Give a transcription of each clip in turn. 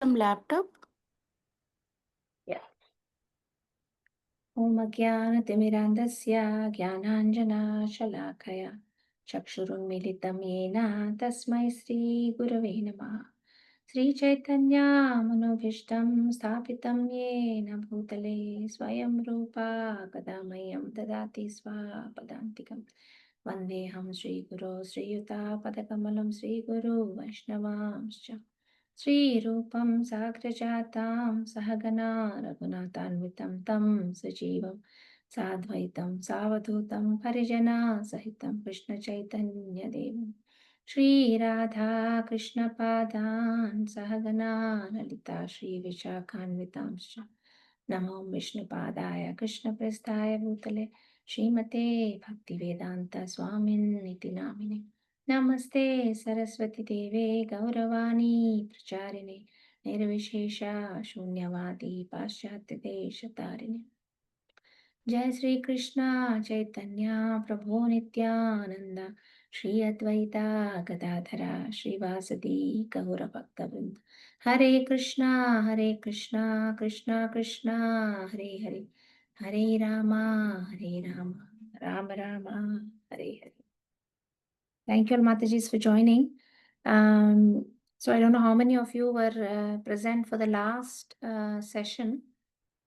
Some laptop. Yeah. Om Ajnanatimirandasya Jnananjana-shalakaya Chakshurummilitam yena Tasmai Shri Gurave Namaha. Shri Chaitanya Manobhishtam Sthapitam yena Bhutale Swayam Rupa Kadamayam Dadati Swapadantikam Vandeham Shri Guru Shri Yuta Padakamalam Shri Guru Vaishnavamscha Shri Rupam Sagrajatam Sahagana Raghunathanvitam Tam Sajivam Sadvaitam Savadutam Parijana Sahitam Krishna Chaitanya Devam Shri Radha Krishna Padan Sahagana Lalita Shri Vishakhanvitamscha Namo Vishnu Padaya Krishna Prasthaya Bhutale Srimate Bhaktivedanta Swamin Niti Namine Namaste Saraswati Deve Gauravani Pracharine Nirvishesha Shunyavadi Paschatya Deshatarine Jai Sri Krishna Chaitanya Prabhu Nityananda Shri Advaita Gadadhara Shri Vasadi Gaura Bhaktavrinda Hare Krishna Krishna Krishna Hare Hare Hare Rama Rama Rama Hare Hare. Thank you all Matajis for joining. So I don't know how many of you were present for the last session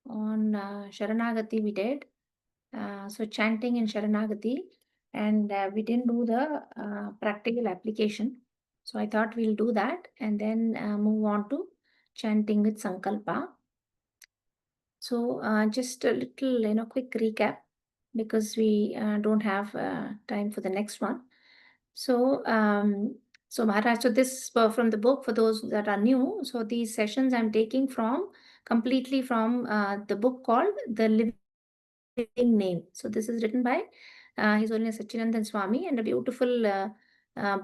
on Sharanagati we did. So chanting in Sharanagati, and we didn't do the practical application. So I thought we'll do that and then move on to chanting with Sankalpa. So just a little, quick recap because we don't have time for the next one. So, so Maharaj, so this from the book for those that are new. So these sessions I'm taking completely from the book called The Living Name. So this is written by His Holiness Satchidanand Swami, and a beautiful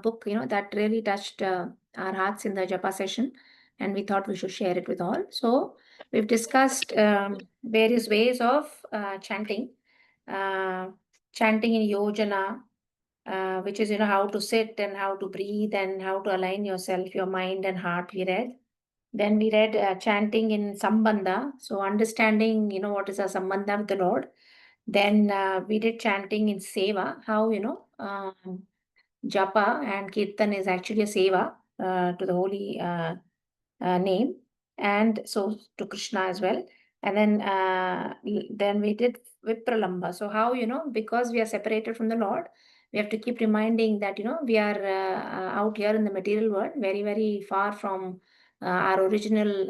book, that really touched our hearts in the Japa session, and we thought we should share it with all. So we've discussed various ways of chanting, chanting in yojana, which is, how to sit and how to breathe and how to align yourself, your mind and heart, we read. Then we read chanting in Sambandha, so understanding, what is our Sambandha with the Lord. Then we did chanting in Seva, how, Japa and Kirtan is actually a Seva to the holy name, and so to Krishna as well. And then we did Vipralamba. So how, because we are separated from the Lord, we have to keep reminding that, we are out here in the material world, very, very far from our original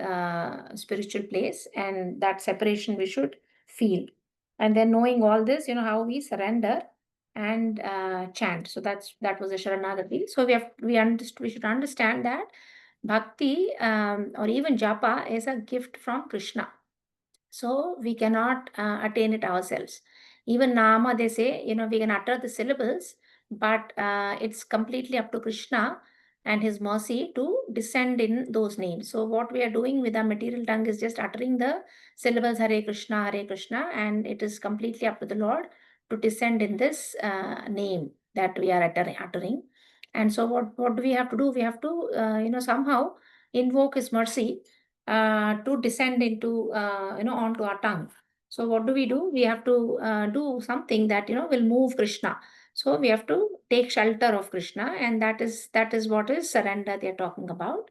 spiritual place, and that separation we should feel. And then knowing all this, how we surrender and chant. So that was a Sharanagati. So we should understand that Bhakti or even Japa is a gift from Krishna. So we cannot attain it ourselves. Even Nama, they say, we can utter the syllables, but it's completely up to Krishna and his mercy to descend in those names. So what we are doing with our material tongue is just uttering the syllables Hare Krishna, and it is completely up to the Lord to descend in this name that we are uttering. And so what do we have to do? We have to, somehow invoke his mercy to descend into, onto our tongue. So what do? We have to do something that, will move Krishna. So we have to take shelter of Krishna, and that is what is surrender they're talking about.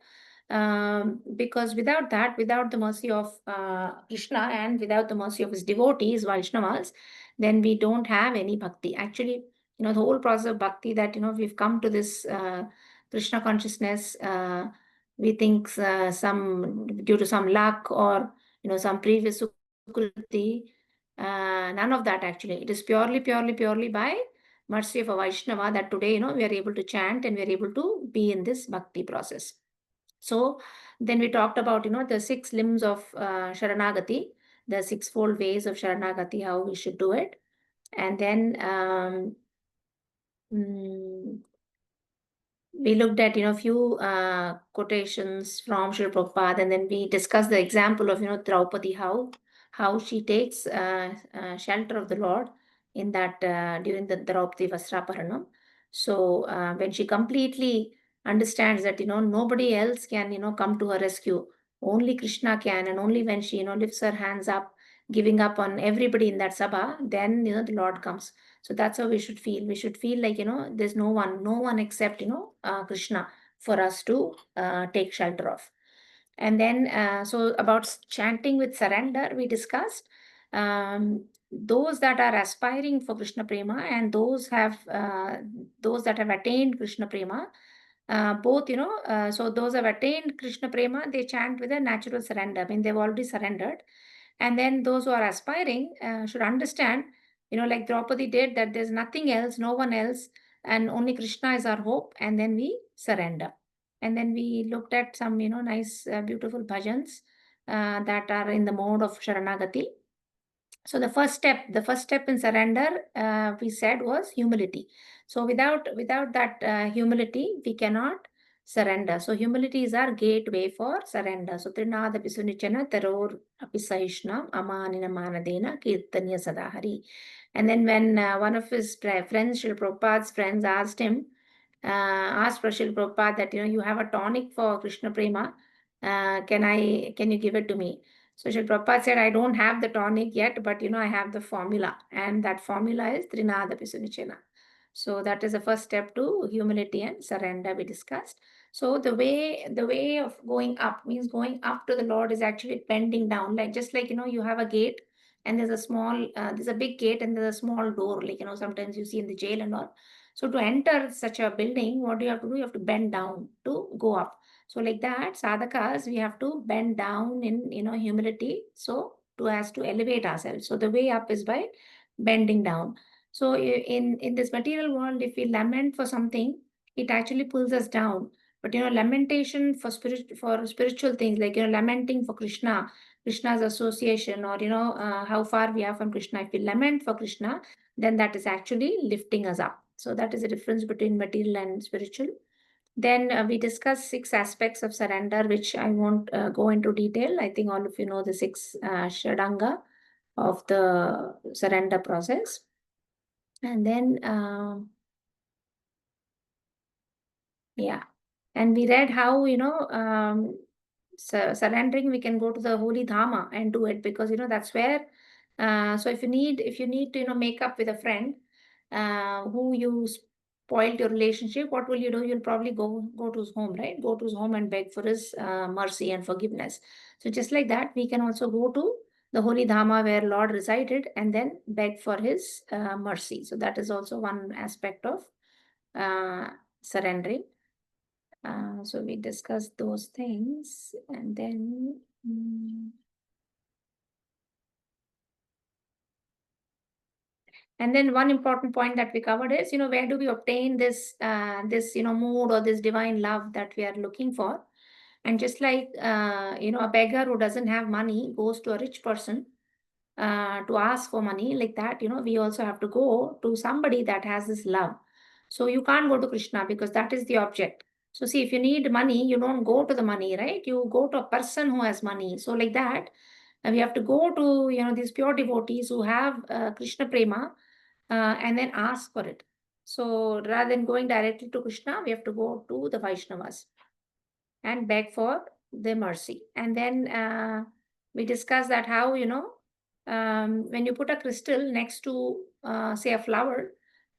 Because without that, without the mercy of Krishna and without the mercy of his devotees, Vaishnavas, then we don't have any bhakti. Actually, the whole process of bhakti that, we've come to this Krishna consciousness, we think some due to some luck or, some previous sukriti, none of that actually. It is purely by mercy of a Vaishnava that today, we are able to chant and we are able to be in this bhakti process. So then we talked about, the 6 limbs of Sharanagati, the 6-fold ways of Sharanagati, how we should do it. And then we looked at, few quotations from Srila Prabhupada, and then we discussed the example of, Draupadi, how she takes shelter of the Lord in that during the Draupadi Vasraparanam. So when she completely understands that, nobody else can, come to her rescue, only Krishna can, and only when she, lifts her hands up, giving up on everybody in that sabha, then, the Lord comes. So that's how we should feel. We should feel like, there's no one except, Krishna for us to take shelter of. And then, so about chanting with surrender, we discussed those that are aspiring for Krishna Prema and those that have attained Krishna Prema, both, so those have attained Krishna Prema, they chant with a natural surrender. I mean, they've already surrendered. And then those who are aspiring should understand, like Draupadi did, that there's nothing else, no one else, and only Krishna is our hope. And then we surrender. And then we looked at some, nice, beautiful bhajans that are in the mode of Sharanagati. So the first step in surrender, we said, was humility. So without that humility, we cannot surrender. So humility is our gateway for surrender. So Trinada Pisunichana Taror Apisaishna Amanina Manadena Kirtanya Sadahari. And then when one of his friends, Srila Prabhupada's friends, asked Srila Prabhupada that, you have a tonic for Krishna Prema, can you give it to me? So Srila Prabhupada said, I don't have the tonic yet, but I have the formula, and that formula is Trinada Pisunichena. So that is the first step to humility and surrender we discussed. So the way of going up means going up to the Lord is actually bending down, like just like you have a gate and there's a big gate and there's a small door, like sometimes you see in the jail and all. So to enter such a building, what do you have to do? You have to bend down to go up. So like that, sadhakas, we have to bend down in humility, so to as to elevate ourselves. So the way up is by bending down. So in this material world, if we lament for something, it actually pulls us down. But lamentation for spiritual things, like lamenting for Krishna's association, or how far we are from Krishna. If we lament for Krishna, then that is actually lifting us up. So that is the difference between material and spiritual. Then we discussed 6 aspects of surrender, which I won't go into detail. I think all of you know the 6 Shadanga of the surrender process. And then, yeah. And we read how, surrendering, we can go to the holy Dhama and do it, because, that's where, so if you need to, make up with a friend who you spoiled your relationship, what will you do? You'll probably go to his home, right? Go to his home and beg for his mercy and forgiveness. So just like that, we can also go to the holy Dhama where Lord resided and then beg for his mercy. So that is also one aspect of surrendering. So we discussed those things, and then one important point that we covered is, where do we obtain this mood or this divine love that we are looking for? And just like a beggar who doesn't have money goes to a rich person to ask for money, like that, we also have to go to somebody that has this love. So you can't go to Krishna because that is the object. So see, if you need money, you don't go to the money, right? You go to a person who has money. So like that, we have to go to, these pure devotees who have Krishna Prema and then ask for it. So rather than going directly to Krishna, we have to go to the Vaishnavas and beg for their mercy. And then we discussed that how, when you put a crystal next to, say, a flower,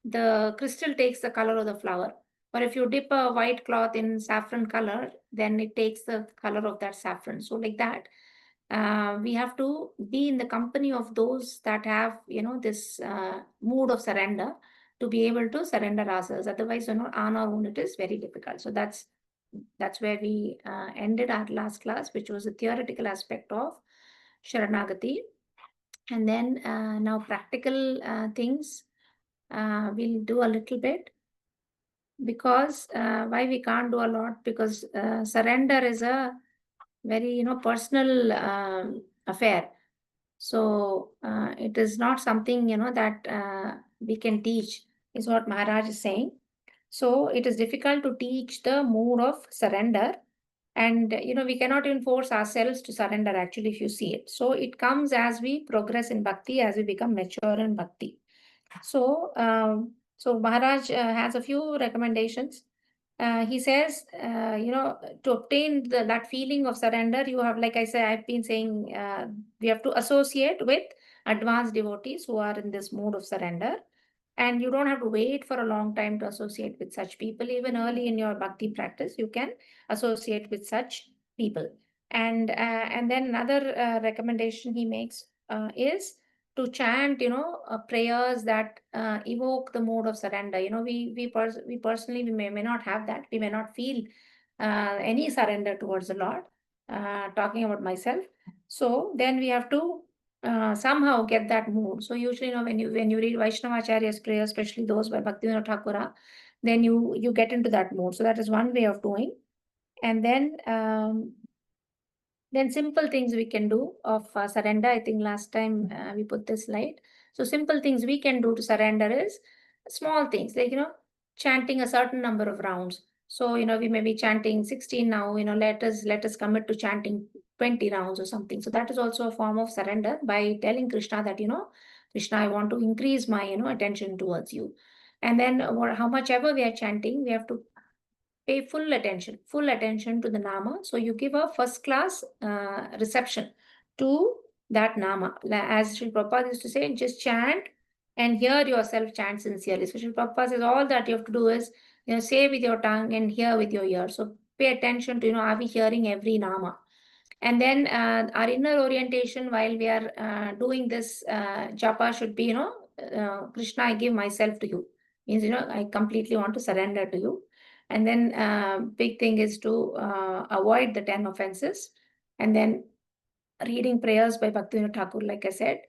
the crystal takes the color of the flower. But if you dip a white cloth in saffron color, then it takes the color of that saffron. So like that, we have to be in the company of those that have, this mood of surrender to be able to surrender ourselves. Otherwise, on our own, it is very difficult. So that's where we ended our last class, which was a theoretical aspect of Sharanagati. And then now practical things we'll do a little bit, because why we can't do a lot, because surrender is a very personal affair. So it is not something that we can teach, is what Maharaj is saying. So it is difficult to teach the mood of surrender, and we cannot even force ourselves to surrender, actually, if you see it. So it comes as we progress in bhakti, as we become mature in bhakti. So so Maharaj has a few recommendations. he says, to obtain that feeling of surrender, you have, like I said, I've been saying, we have to associate with advanced devotees who are in this mode of surrender. And you don't have to wait for a long time to associate with such people. Even early in your bhakti practice, you can associate with such people. And then another recommendation he makes is to chant, prayers that evoke the mode of surrender. We personally, we may not have that. We may not feel any surrender towards the Lord. Talking about myself, so then we have to somehow get that mood. So usually, when you read Vaishnavacharya's prayers, especially those by Bhaktivinoda Thakura, then you get into that mood. So that is one way of doing. And then simple things we can do of surrender. I think last time we put this slide. So simple things we can do to surrender is small things like, chanting a certain number of rounds. So, we may be chanting 16 now, let us commit to chanting 20 rounds or something. So that is also a form of surrender by telling Krishna that, Krishna, I want to increase my, attention towards you. And then how much ever we are chanting, we have to pay full attention to the nama. So you give a first class reception to that nama. As Srila Prabhupada used to say, just chant and hear yourself chant sincerely. So Srila Prabhupada says all that you have to do is, say with your tongue and hear with your ear. So pay attention to, are we hearing every nama? And then our inner orientation while we are doing this japa should be, Krishna, I give myself to you. Means, I completely want to surrender to you. And then big thing is to avoid the 10 offenses. And then reading prayers by Bhaktivinoda Thakur, like I said.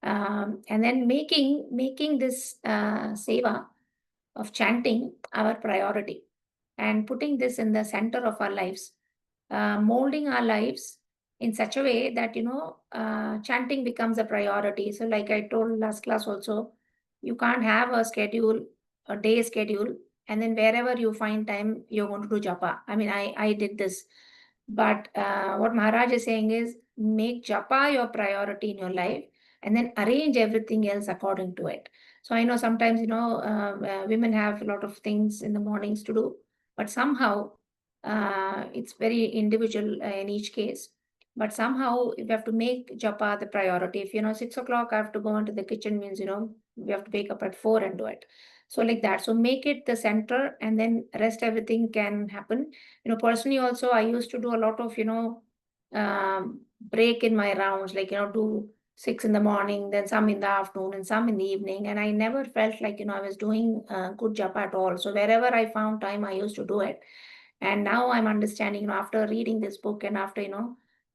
And then making this seva of chanting our priority and putting this in the center of our lives, molding our lives in such a way that, chanting becomes a priority. So like I told last class also, you can't have a day schedule, and then wherever you find time, you're going to do japa. I mean, I did this. But what Maharaj is saying is, make japa your priority in your life and then arrange everything else according to it. So I know sometimes, women have a lot of things in the mornings to do, but somehow it's very individual in each case. But somehow you have to make japa the priority. If 6 o'clock I have to go into the kitchen, means we have to wake up at 4 and do it. So like that. So make it the center, and then rest everything can happen. Personally also I used to do a lot of break in my rounds, like do 6 in the morning, then some in the afternoon, and some in the evening. And I never felt like I was doing good japa at all. So wherever I found time, I used to do it. And now I'm understanding, after reading this book and after,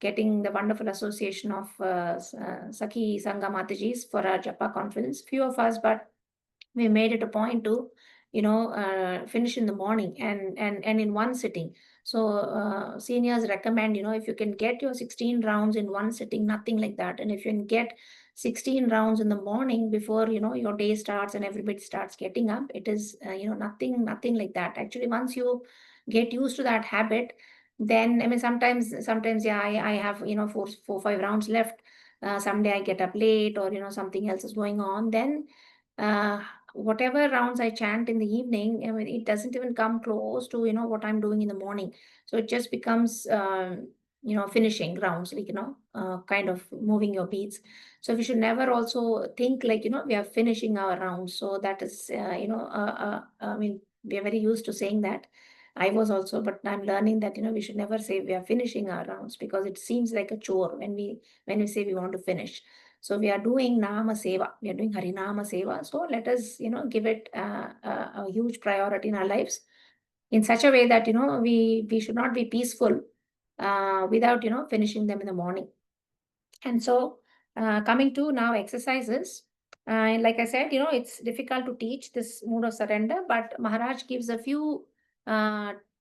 getting the wonderful association of Sakhi Sangha Matajis for our Japa conference, few of us, but we made it a point to, finish in the morning and in one sitting. So seniors recommend, if you can get your 16 rounds in one sitting, nothing like that. And if you can get 16 rounds in the morning before, your day starts and everybody starts getting up, it is, nothing like that. Actually, once you get used to that habit, then, I mean, sometimes, yeah, I have, 4, 5 rounds left. Someday I get up late, or, something else is going on. Then uh, whatever rounds I chant in the evening, I mean, it doesn't even come close to, what I'm doing in the morning. So it just becomes, finishing rounds, like, kind of moving your beats. So we should never also think like, we are finishing our rounds. So that is, I mean, we are very used to saying that. I was also, but I'm learning that, we should never say we are finishing our rounds, because it seems like a chore when we say we want to finish. So we are doing Nama Seva, we are doing Harinama Seva. So let us, give it a huge priority in our lives in such a way that, we should not be peaceful without, finishing them in the morning. And so coming to now exercises, like I said, it's difficult to teach this mood of surrender, but Maharaj gives a few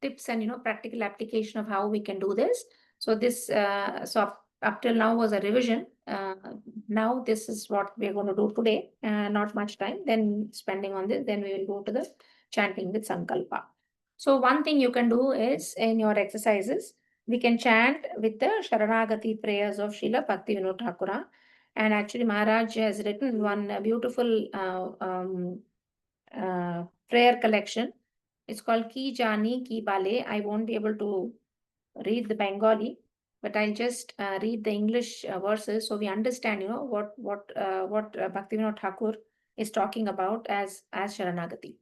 tips and, practical application of how we can do this. So this, up till now was a revision. Now this is what we're going to do today. Not much time. Then spending on this, then we will go to the chanting with Sankalpa. So one thing you can do is, in your exercises, we can chant with the Sharanagati prayers of Srila Bhaktivinoda Thakura. And actually, Maharaj has written one beautiful prayer collection It's called Ki Jani Ki Bale. I won't be able to read the Bengali, but I'll just read the English verses so we understand, what Bhaktivinoda Thakur is talking about as Sharanagati.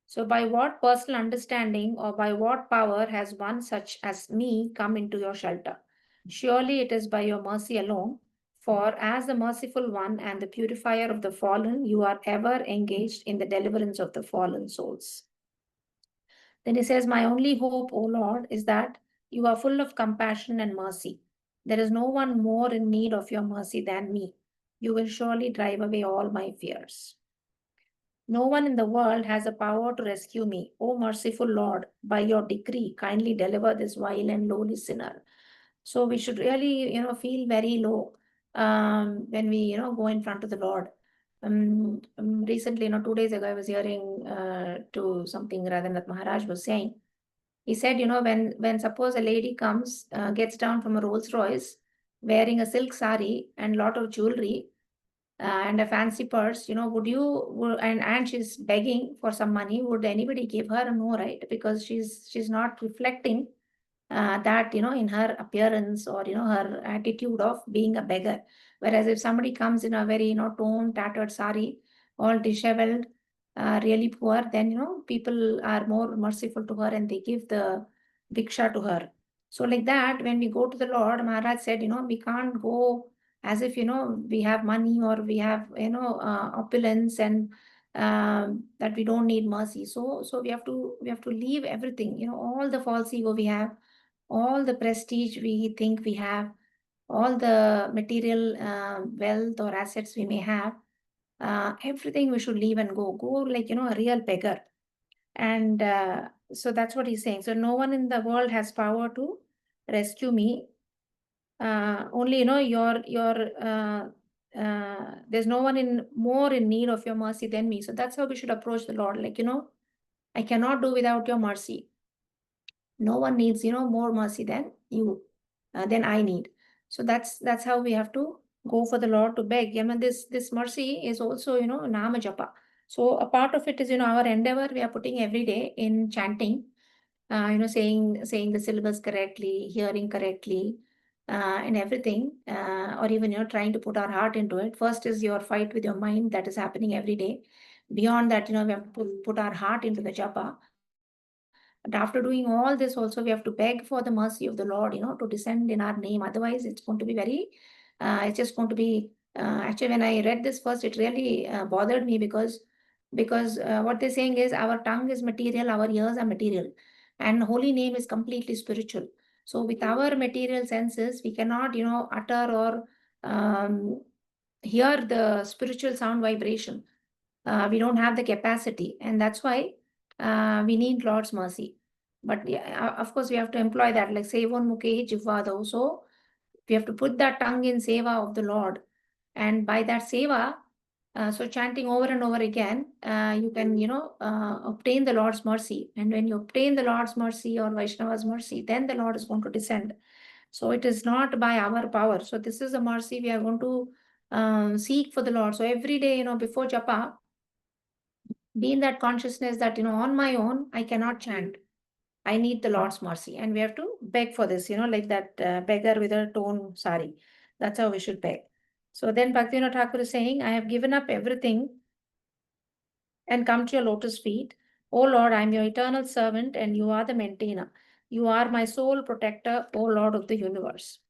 So, by what personal understanding or by what power has one such as me come into your shelter? Surely it is by your mercy alone. For as the merciful one and the purifier of the fallen, you are ever engaged in the deliverance of the fallen souls. Then he says, my only hope, O Lord, is that you are full of compassion and mercy. There is no one more in need of your mercy than me. You will surely drive away all my fears. No one in the world has the power to rescue me. O merciful Lord, by your decree, kindly deliver this vile and lowly sinner. So we should really, feel very low when we, go in front of the Lord. Recently, 2 days ago, I was hearing to something Radhanath Maharaj was saying. He said, when suppose a lady comes, gets down from a Rolls Royce, wearing a silk sari and lot of jewelry, and a fancy purse, and she's begging for some money, would anybody give her? No, right? Because she's not reflecting that, in her appearance or, her attitude of being a beggar. Whereas if somebody comes in a very, torn, tattered sari, all disheveled, really poor, then, people are more merciful to her and they give the bhiksha to her. So like that, when we go to the Lord, Maharaj said, we can't go as if, we have money or we have, opulence and that we don't need mercy. So we have to leave everything, all the false ego we have, all the prestige we think we have, all the material wealth or assets we may have, everything we should leave and go like, a real beggar. And so that's what he's saying. So no one in the world has power to rescue me. Only, there's no one in more in need of your mercy than me. So that's how we should approach the Lord. Like, I cannot do without your mercy. No one needs, more mercy than you, than I need. So that's how we have to go for the Lord to beg. I mean, this mercy is also, nama japa. So a part of it is, our endeavor we are putting every day in chanting, saying the syllabus correctly, hearing correctly, and everything, or even, trying to put our heart into it. First is your fight with your mind that is happening every day. Beyond that, we have to put our heart into the japa. But after doing all this, also we have to beg for the mercy of the Lord, to descend in our name. Otherwise, it's going to be very, it's just going to be. Actually, when I read this first, it really bothered me because what they're saying is our tongue is material, our ears are material, and holy name is completely spiritual. So with our material senses, we cannot, utter or hear the spiritual sound vibration. We don't have the capacity, and that's why we need Lord's mercy. But yeah, of course, we have to employ that, like Sevon Mukhe Jivvado. So we have to put that tongue in seva of the Lord, and by that seva, so chanting over and over again, you can, obtain the Lord's mercy. And when you obtain the Lord's mercy or Vaishnava's mercy, then the Lord is going to descend. So it is not by our power. So this is a mercy we are going to seek for the Lord. So every day, before japa, be in that consciousness that, on my own, I cannot chant. I need the Lord's mercy. And we have to beg for this, like that beggar with a torn sari. That's how we should beg. So then Bhaktivinoda Thakur is saying, I have given up everything and come to your lotus feet. O Lord, I am your eternal servant and you are the maintainer. You are my sole protector, O Lord of the universe.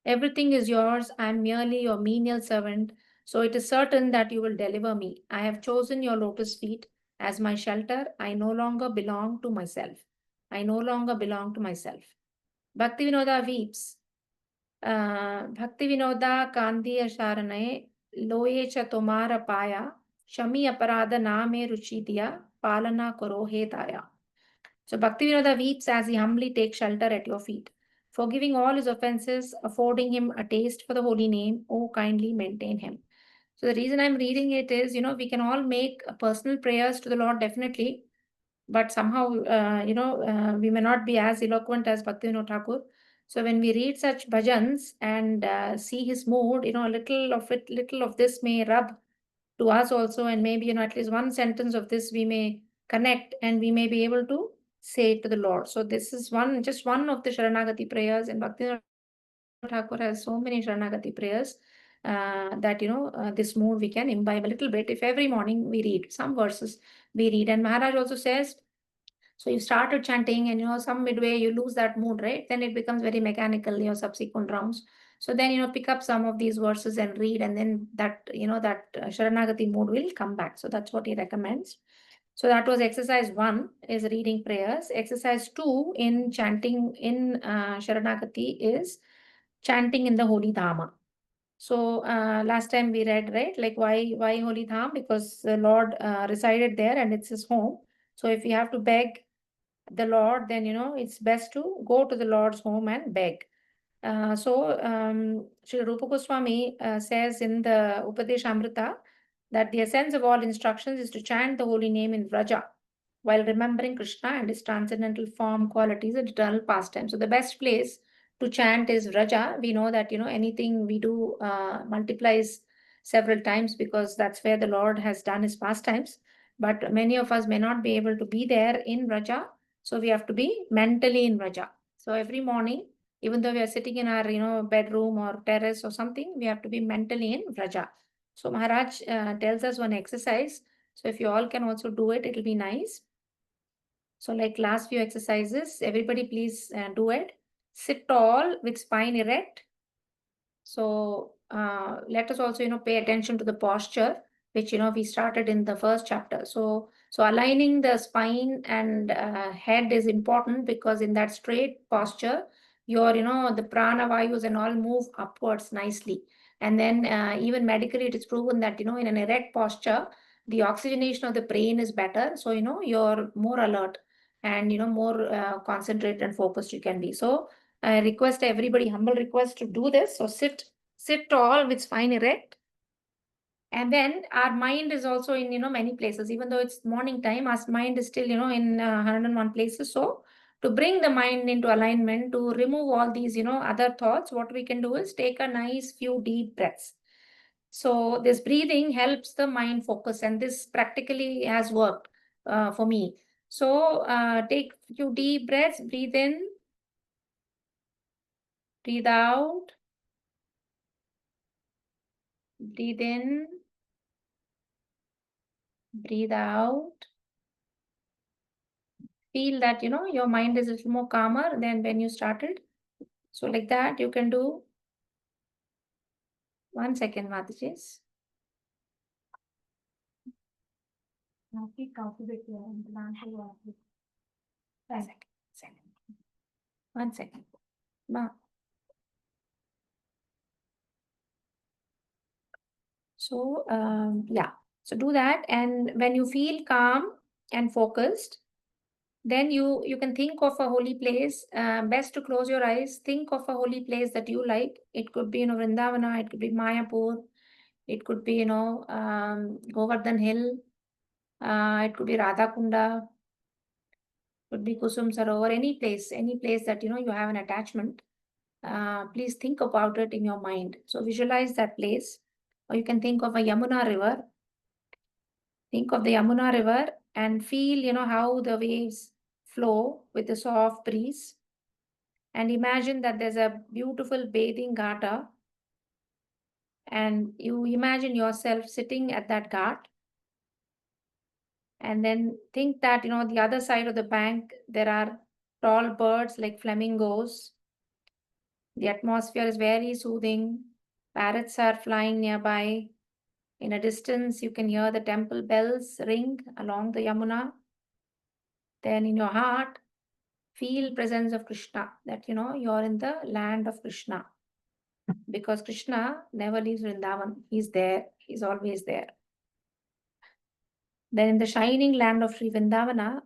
Everything is yours. I am merely your menial servant. So it is certain that you will deliver me. I have chosen your lotus feet as my shelter. I no longer belong to myself. I no longer belong to myself. Bhaktivinoda weeps. Bhaktivinoda Kandiya Sharane Loye cha tomara paya Shami aparada naame ruchi diya Palana karo he daya. So Bhaktivinoda weeps as he humbly takes shelter at your feet, forgiving all his offenses, affording him a taste for the holy name. Oh, kindly maintain him. So the reason I'm reading it is, we can all make personal prayers to the Lord, definitely, but somehow, we may not be as eloquent as Bhaktivinoda Thakur. So when we read such bhajans and see his mood, a little of this may rub to us also, and maybe, at least one sentence of this we may connect, and we may be able to say it to the Lord. So this is just one of the Sharanagati prayers, and Bhaktivinoda Thakur has so many Sharanagati prayers that this mood we can imbibe a little bit. If every morning we read some verses, we read, and Maharaj also says, so you started chanting, and some midway you lose that mood, right? Then it becomes very mechanical, your subsequent rounds. So then pick up some of these verses and read, and then that Sharanagati mood will come back. So that's what he recommends. So that was exercise 1, is reading prayers. Exercise 2 in chanting in Sharanagati is chanting in the holy Dhama. So last time we read, right, like why holy Dham? Because the Lord resided there and it's his home. So if we have to beg the Lord, then it's best to go to the Lord's home and beg. Sri Rupa Goswami says in the Upadeshamrita that the essence of all instructions is to chant the holy name in Vraja while remembering Krishna and his transcendental form, qualities, and eternal pastime. So the best place to chant is Vraja. We know that anything we do multiplies several times because that's where the Lord has done his pastimes. But many of us may not be able to be there in Vraja, so we have to be mentally in Vraja. So every morning, even though we are sitting in our bedroom or terrace or something, we have to be mentally in Vraja. So Maharaj tells us one exercise. So if you all can also do it, it'll be nice. So like last few exercises, everybody please do it. Sit tall with spine erect. So let us also pay attention to the posture, which we started in the first chapter. So aligning the spine and head is important, because in that straight posture, your the prana vayus and all move upwards nicely. And then even medically it is proven that in an erect posture, the oxygenation of the brain is better. So you're more alert and more concentrated and focused you can be. So I request everybody, humble request to do this. So sit tall with spine erect. And then our mind is also in many places. Even though it's morning time, our mind is still in 101 places. So to bring the mind into alignment, to remove all these other thoughts, what we can do is take a nice few deep breaths. So this breathing helps the mind focus, and this practically has worked for me. So take few deep breaths, breathe in, breathe out, breathe in, breathe out. Feel that your mind is a little more calmer than when you started. So like that you can do. 1 second, Matajis. Second. 1 second. Ma. So yeah. So do that, and when you feel calm and focused, then you can think of a holy place. Best to close your eyes. Think of a holy place that you like. It could be Vrindavana, it could be Mayapur, it could be Govardhan Hill, it could be Radhakunda, could be Kusum Sarovar, any place that you have an attachment. Please think about it in your mind. So visualize that place, or you can think of a Yamuna river. Think of the Yamuna river and feel how the waves flow with the soft breeze. And imagine that there's a beautiful bathing ghata, and you imagine yourself sitting at that ghat. And then think that the other side of the bank there are tall birds like flamingos. The atmosphere is very soothing. Parrots are flying nearby. In a distance you can hear the temple bells ring along the Yamuna. Then in your heart, feel presence of Krishna, that you're in the land of Krishna, because Krishna never leaves Vrindavan. He's there. He's always there. Then in the shining land of Sri Vrindavana,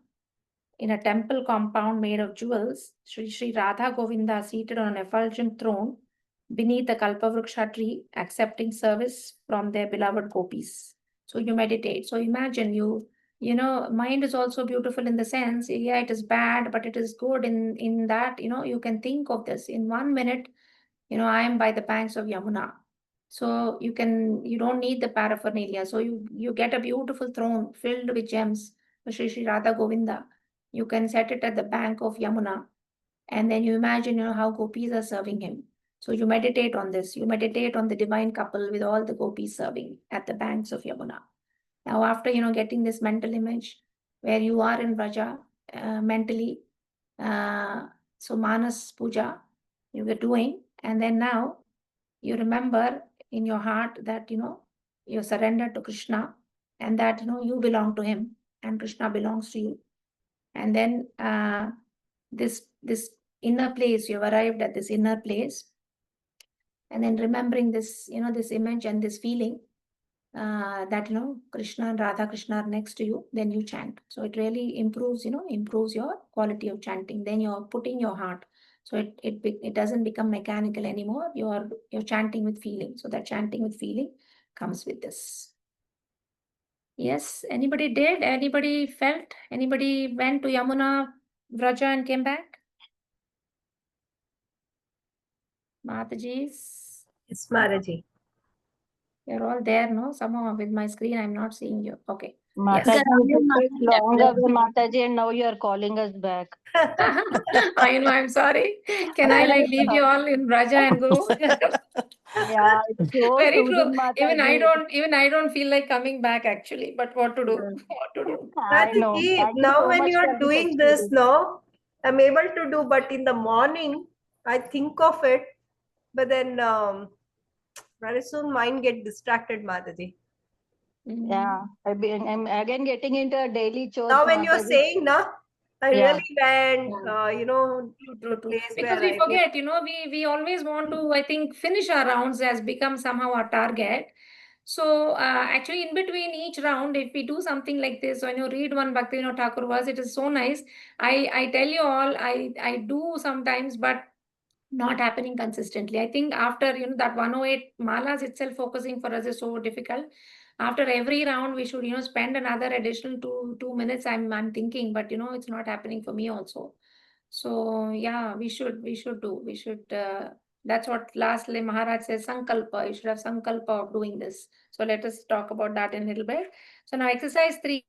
in a temple compound made of jewels, Sri Radha Govinda seated on an effulgent throne beneath the Kalpavruksha tree, accepting service from their beloved gopis. So you meditate. So imagine mind is also beautiful in the sense, yeah, it is bad, but it is good in that, you can think of this. In 1 minute, I am by the banks of Yamuna. So you don't need the paraphernalia. So you get a beautiful throne filled with gems, Shri Radha Govinda, you can set it at the bank of Yamuna, and then you imagine, how gopis are serving him. So you meditate on this. You meditate on the divine couple with all the gopis serving at the banks of Yamuna. Now, after, getting this mental image where you are in Vraja mentally, so Manas Puja you were doing, and then now you remember in your heart that, you surrender to Krishna, and that, you belong to him and Krishna belongs to you. And then this inner place, you have arrived at this inner place, and then remembering this, this image and this feeling, that Krishna and Radha Krishna are next to you, then you chant. So it really improves your quality of chanting. Then you're putting your heart, so it doesn't become mechanical anymore. You're chanting with feeling. So that chanting with feeling comes with this. Yes, anybody did? Anybody felt? Anybody went to Yamuna Vraja and came back? Mataji's? Yes, Maraji. You're all there, no? Somehow with my screen, I'm not seeing you. Okay. Mataji, Yes. you took us long away, Mataji, and now you are calling us back. I know, I'm sorry. Can I leave you all in Raja and go? Yeah, it's so Very true. soothing, Mataji. Even I don't feel like coming back actually, but what to do? What to do? I know. Mataji, Thank you now so when much you for are this doing this, experience. no, I'm able to do, but in the morning, I think of it, but then very soon mind get distracted, Mataji. Yeah, I'm again getting into a daily chores, Now when you're Mataji. saying, na, I Yeah. really went, True, the true. place Because where we I live. forget, we always want to, I think, finish our rounds has become somehow our target. So actually, in between each round, if we do something like this, when you read one Bhakti Thakur verse, it is so nice. I tell you all, I do sometimes, but not happening consistently. I think after that 108 malas itself focusing for us is so difficult. After every round, we should spend another additional 2 minutes. I'm thinking, but it's not happening for me also. So yeah, we should. That's what lastly Maharaj says, sankalpa. You should have sankalpa of doing this. So let us talk about that in a little bit. So now exercise 3,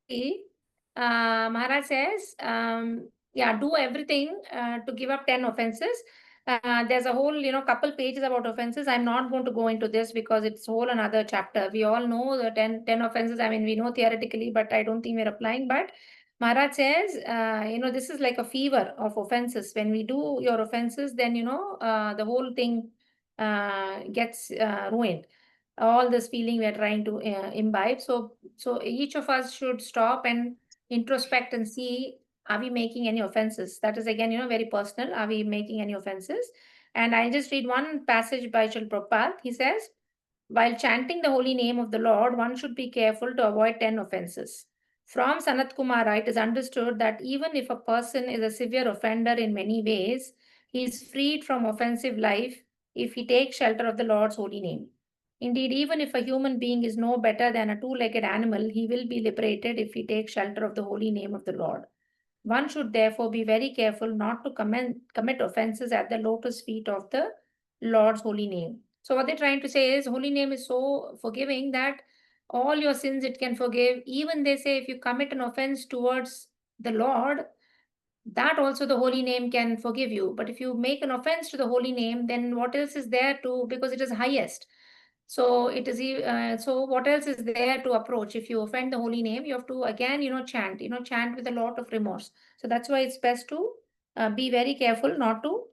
Maharaj says, yeah, do everything to give up 10 offenses. There's a whole, couple pages about offenses. I'm not going to go into this because it's whole another chapter. We all know the 10 offenses. I mean, we know theoretically, but I don't think we're applying. But Maharaj says, this is like a fever of offenses. When we do your offenses, then, the whole thing gets ruined. All this feeling we are trying to imbibe. So each of us should stop and introspect and see, are we making any offenses? That is again, very personal. Are we making any offenses? And I just read one passage by Srila Prabhupada. He says, while chanting the holy name of the Lord, one should be careful to avoid 10 offenses. From Sanat Kumara, it is understood that even if a person is a severe offender in many ways, he is freed from offensive life if he takes shelter of the Lord's holy name. Indeed, even if a human being is no better than a two-legged animal, he will be liberated if he takes shelter of the holy name of the Lord. One should therefore be very careful not to commit offenses at the lotus feet of the Lord's holy name. So what they're trying to say is holy name is so forgiving that all your sins it can forgive. Even they say if you commit an offense towards the Lord, that also the holy name can forgive you. But if you make an offense to the holy name, then what else is there to, because it is highest. So it is, so what else is there to approach? If you offend the holy name, you have to again, chant, chant with a lot of remorse. So that's why it's best to be very careful not to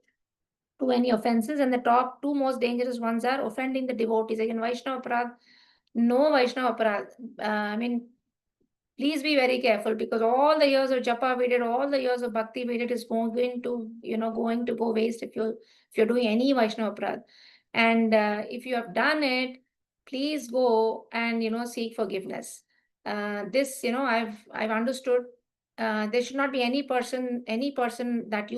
do any offenses. And the top two most dangerous ones are offending the devotees. Again, Vaishnava Aparadh, no Vaishnava Aparadh. I mean, please be very careful, because all the years of japa we did, all the years of bhakti we did is going to go waste if you're doing any Vaishnava Aparadh. And if you have done it, please go and seek forgiveness. This I've understood. There should not be any person that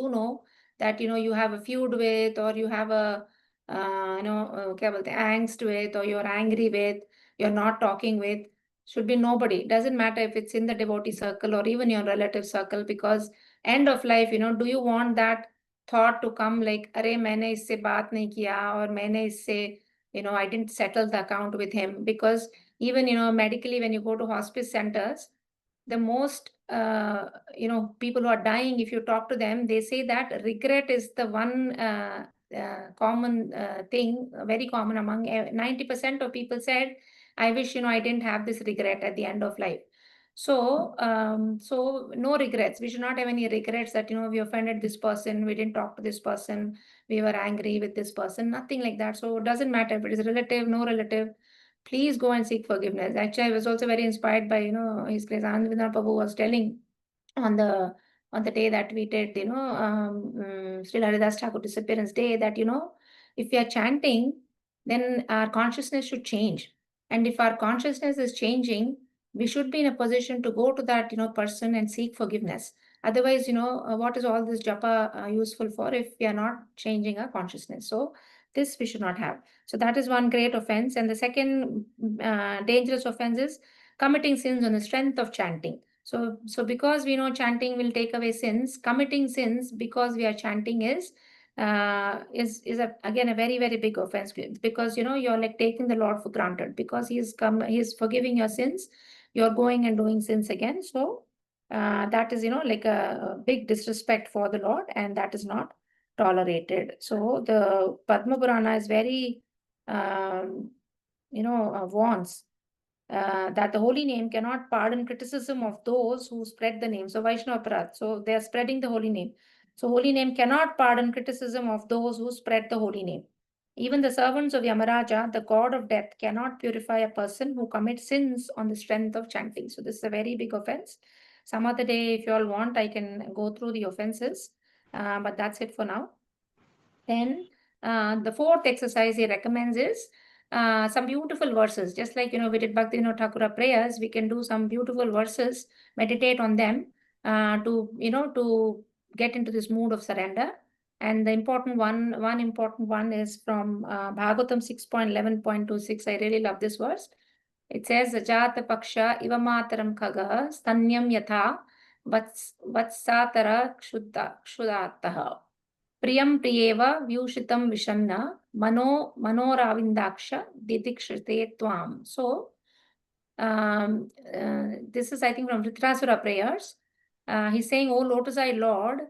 that you have a feud with, or you have a kya bolte hain, angst with, or you're angry with, you're not talking with. Should be nobody. Doesn't matter if it's in the devotee circle or even your relative circle, because end of life, do you want that thought to come like, अरे मैंने इससे बात नहीं किया, और मैंने इससे, I didn't settle the account with him. Because even, medically, when you go to hospice centers, the most, people who are dying, if you talk to them, they say that regret is the one common thing, very common among 90% of people said, I wish, I didn't have this regret at the end of life. So, so no regrets. We should not have any regrets that, we offended this person, we didn't talk to this person, we were angry with this person, nothing like that. So it doesn't matter if it is relative, no relative. Please go and seek forgiveness. Actually, I was also very inspired by, His Grace Anandavindana Prabhu was telling on the day that we did, Sri Haridas Thakur disappearance day, that, if we are chanting, then our consciousness should change. And if our consciousness is changing, we should be in a position to go to that, person and seek forgiveness. Otherwise, what is all this japa useful for if we are not changing our consciousness? So this we should not have. So that is one great offense. And the second dangerous offense is committing sins on the strength of chanting. So because we know chanting will take away sins, committing sins because we are chanting is again a very, very big offense, because you're like taking the Lord for granted. Because he's forgiving your sins, you're going and doing sins again. So that is like a big disrespect for the Lord, and that is not tolerated. So the Padma Purana is very warns that the holy name cannot pardon criticism of those who spread the name. So Vaishnava Aparadh. So they are spreading the holy name. So holy name cannot pardon criticism of those who spread the holy name. Even the servants of Yamaraja, the god of death, cannot purify a person who commits sins on the strength of chanting. So this is a very big offense. Some other day, if you all want, I can go through the offenses, but that's it for now. Then the fourth exercise he recommends is some beautiful verses. Just like, we did Bhakti Vinod Thakura prayers, we can do some beautiful verses, meditate on them to get into this mood of surrender. And the important one is from Bhagavatam 6.11.26. I really love this verse. It says, Jata Paksha Iva Mataram Khaga Stanyam Yatha Vatsatara Kshudattaha. Priyam Priyeva Vyushitam Vishanna Manoravindaksha Didikshite Tvam. So, this is, I think, from Vritrasura prayers. He's saying, "Oh Lotus-eyed Lord,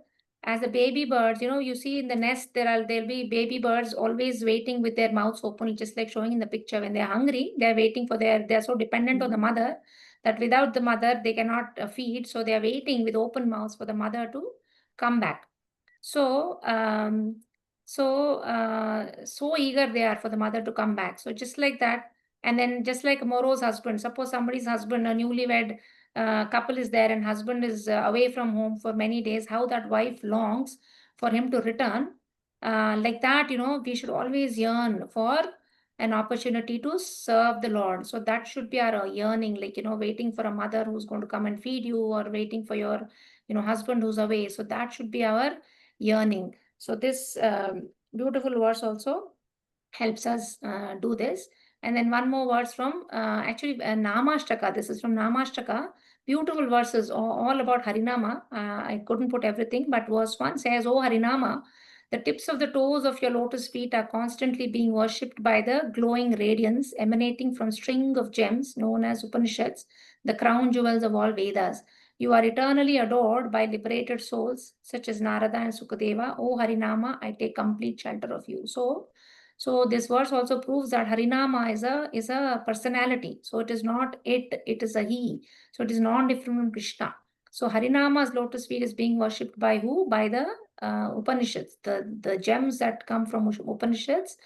as the baby birds, you see in the nest there'll be baby birds always waiting with their mouths open, just like showing in the picture. When they're hungry, they're waiting for they're so dependent on the mother that without the mother they cannot feed. So they are waiting with open mouths for the mother to come back. So, so eager they are for the mother to come back. So just like that, and then just like Moro's husband, suppose somebody's husband, a newlywed couple is there, and husband is away from home for many days, how that wife longs for him to return. Like that, we should always yearn for an opportunity to serve the Lord. So that should be our yearning, like, waiting for a mother who's going to come and feed you, or waiting for your, husband who's away. So that should be our yearning. So this beautiful verse also helps us do this. And then one more verse from Namashtaka. This is from Namashtaka. Beautiful verses, all about Harinama. I couldn't put everything, but verse 1 says, "O Harinama, the tips of the toes of your lotus feet are constantly being worshipped by the glowing radiance emanating from string of gems known as Upanishads, the crown jewels of all Vedas. You are eternally adored by liberated souls such as Narada and Sukadeva. O Harinama, I take complete shelter of you." So this verse also proves that Harinama is a personality. So it is not it is a he. So it is non-different from Krishna. So Harinama's lotus feet is being worshipped by who? By the Upanishads, the gems that come from Upanishads,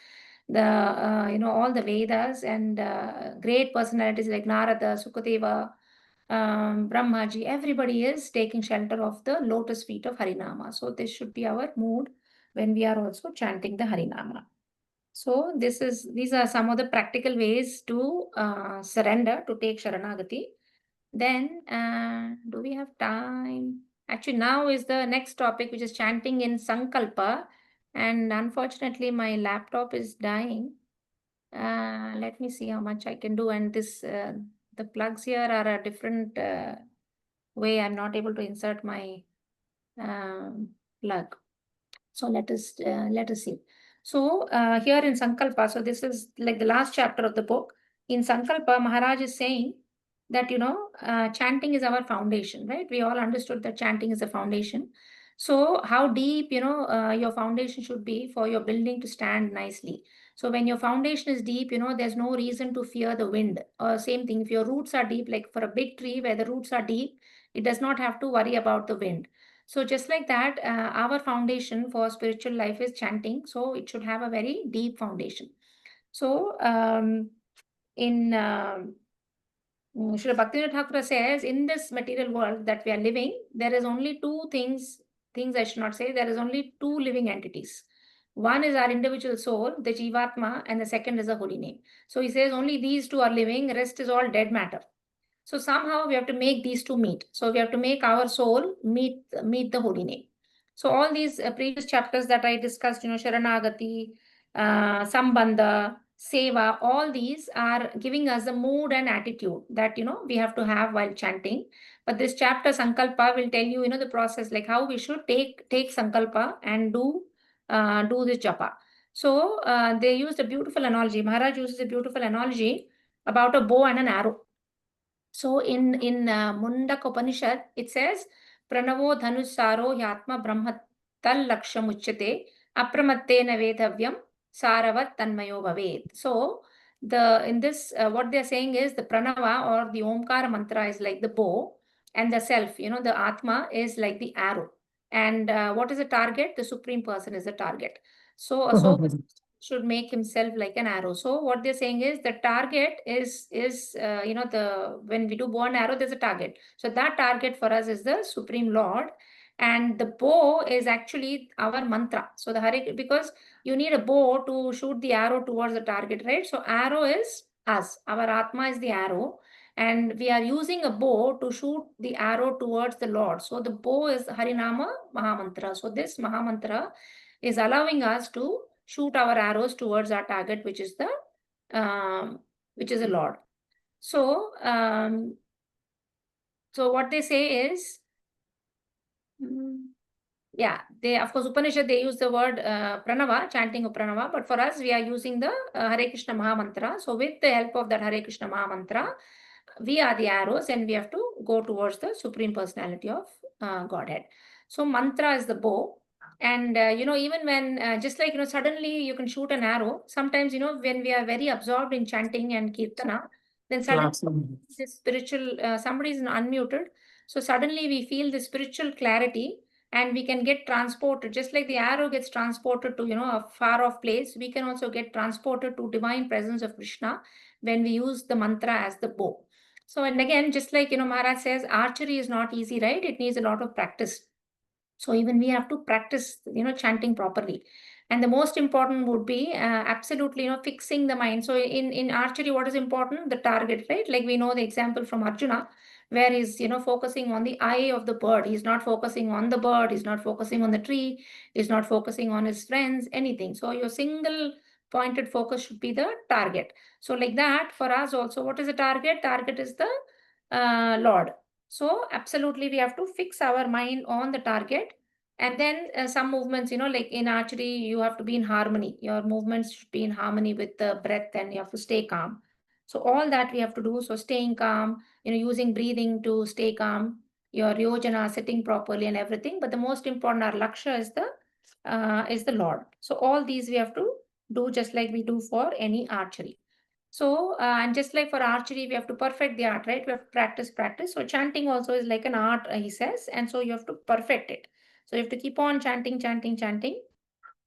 all the Vedas, and great personalities like Narada, Sukadeva, Brahmaji. Everybody is taking shelter of the lotus feet of Harinama. So this should be our mood when we are also chanting the Harinama. So these are some of the practical ways to surrender, to take Sharanagati. Then, do we have time? Actually, now is the next topic, which is chanting in Sankalpa. And unfortunately, my laptop is dying. Let me see how much I can do. And the plugs here are a different way. I'm not able to insert my plug. So let us see. So here in Sankalpa, so this is like the last chapter of the book. In Sankalpa, Maharaj is saying that, chanting is our foundation, right? We all understood that chanting is a foundation. So how deep, your foundation should be for your building to stand nicely. So when your foundation is deep, there's no reason to fear the wind. Or same thing, if your roots are deep, like for a big tree where the roots are deep, it does not have to worry about the wind. So just like that, our foundation for spiritual life is chanting. So it should have a very deep foundation. So in Srila Bhaktivinoda Thakur says, in this material world that we are living, there is only two things I should not say, there is only two living entities. One is our individual soul, the Jivatma, and the second is the holy name. So he says only these two are living, rest is all dead matter. So somehow we have to make these two meet. So we have to make our soul meet the holy name. So all these previous chapters that I discussed, Sharanagati, Sambandha, Seva, all these are giving us the mood and attitude that, we have to have while chanting. But this chapter, Sankalpa, will tell you, the process, like how we should take Sankalpa and do this japa. So they used a beautiful analogy. Maharaj uses a beautiful analogy about a bow and an arrow. So in Mundak Upanishad, it says, Pranavo Dhanusaro Yatma Brahma Tal Laksham Uchyate Apramattena Vedavyam Saravat Tanmayo Bhavet. So in this, what they're saying is the Pranava or the Omkara mantra is like the bow, and the self, the Atma is like the arrow. And what is the target? The Supreme Person is the target. So a soul should make himself like an arrow. So what they're saying is the target is when we do bow and arrow, there's a target. So that target for us is the Supreme Lord, and the bow is actually our mantra. So the Hare, because you need a bow to shoot the arrow towards the target, right? So arrow is us, our Atma is the arrow, and we are using a bow to shoot the arrow towards the Lord. So the bow is Harinama Mahamantra. So this Mahamantra is allowing us to shoot our arrows towards our target, which is the Lord. So so what they say is, they, of course, Upanishad, they use the word pranava, chanting of pranava, but for us we are using the Hare Krishna Mahamantra. So with the help of that Hare Krishna Mahamantra, we are the arrows and we have to go towards the Supreme Personality of Godhead. So mantra is the bow. And, even when, just like, suddenly you can shoot an arrow, sometimes, when we are very absorbed in chanting and kirtana, then suddenly this spiritual, somebody is unmuted. So suddenly we feel the spiritual clarity and we can get transported, just like the arrow gets transported to, a far off place, we can also get transported to divine presence of Krishna when we use the mantra as the bow. So, and again, just like, Maharaj says, archery is not easy, right? It needs a lot of practice. So even we have to practice, chanting properly. And the most important would be absolutely, fixing the mind. So in archery, what is important? The target, right? Like we know the example from Arjuna, where he's, focusing on the eye of the bird. He's not focusing on the bird. He's not focusing on the tree. He's not focusing on his friends, anything. So your single pointed focus should be the target. So like that, for us also, what is the target? Target is the Lord. So absolutely, we have to fix our mind on the target. And then some movements, like in archery, you have to be in harmony. Your movements should be in harmony with the breath, and you have to stay calm. So all that we have to do. So staying calm, using breathing to stay calm, your yojana, sitting properly and everything. But the most important, our laksha is the Lord. So all these we have to do just like we do for any archery. So, and just like for archery, we have to perfect the art, right? We have to practice. So chanting also is like an art, he says, and so you have to perfect it. So you have to keep on chanting.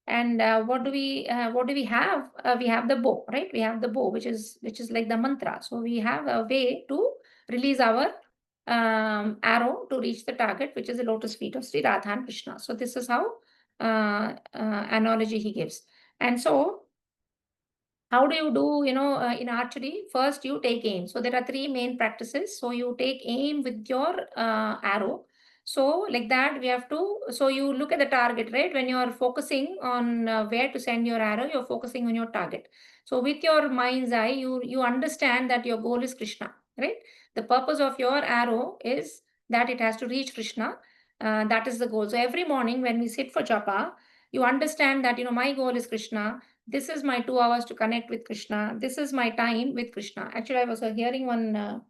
And what do we have? We have the bow, right? We have the bow, which is like the mantra. So we have a way to release our arrow to reach the target, which is the lotus feet of Sri Radha and Krishna. So this is how analogy he gives. And so how do you do, in archery? First, you take aim. So there are three main practices. So you take aim with your arrow. So like that, we have to, so you look at the target, right? When you're focusing on where to send your arrow, you're focusing on your target. So with your mind's eye, you understand that your goal is Krishna, right? The purpose of your arrow is that it has to reach Krishna. That is the goal. So every morning when we sit for japa, you understand that, my goal is Krishna. This is my 2 hours to connect with Krishna. This is my time with Krishna. Actually, I was hearing one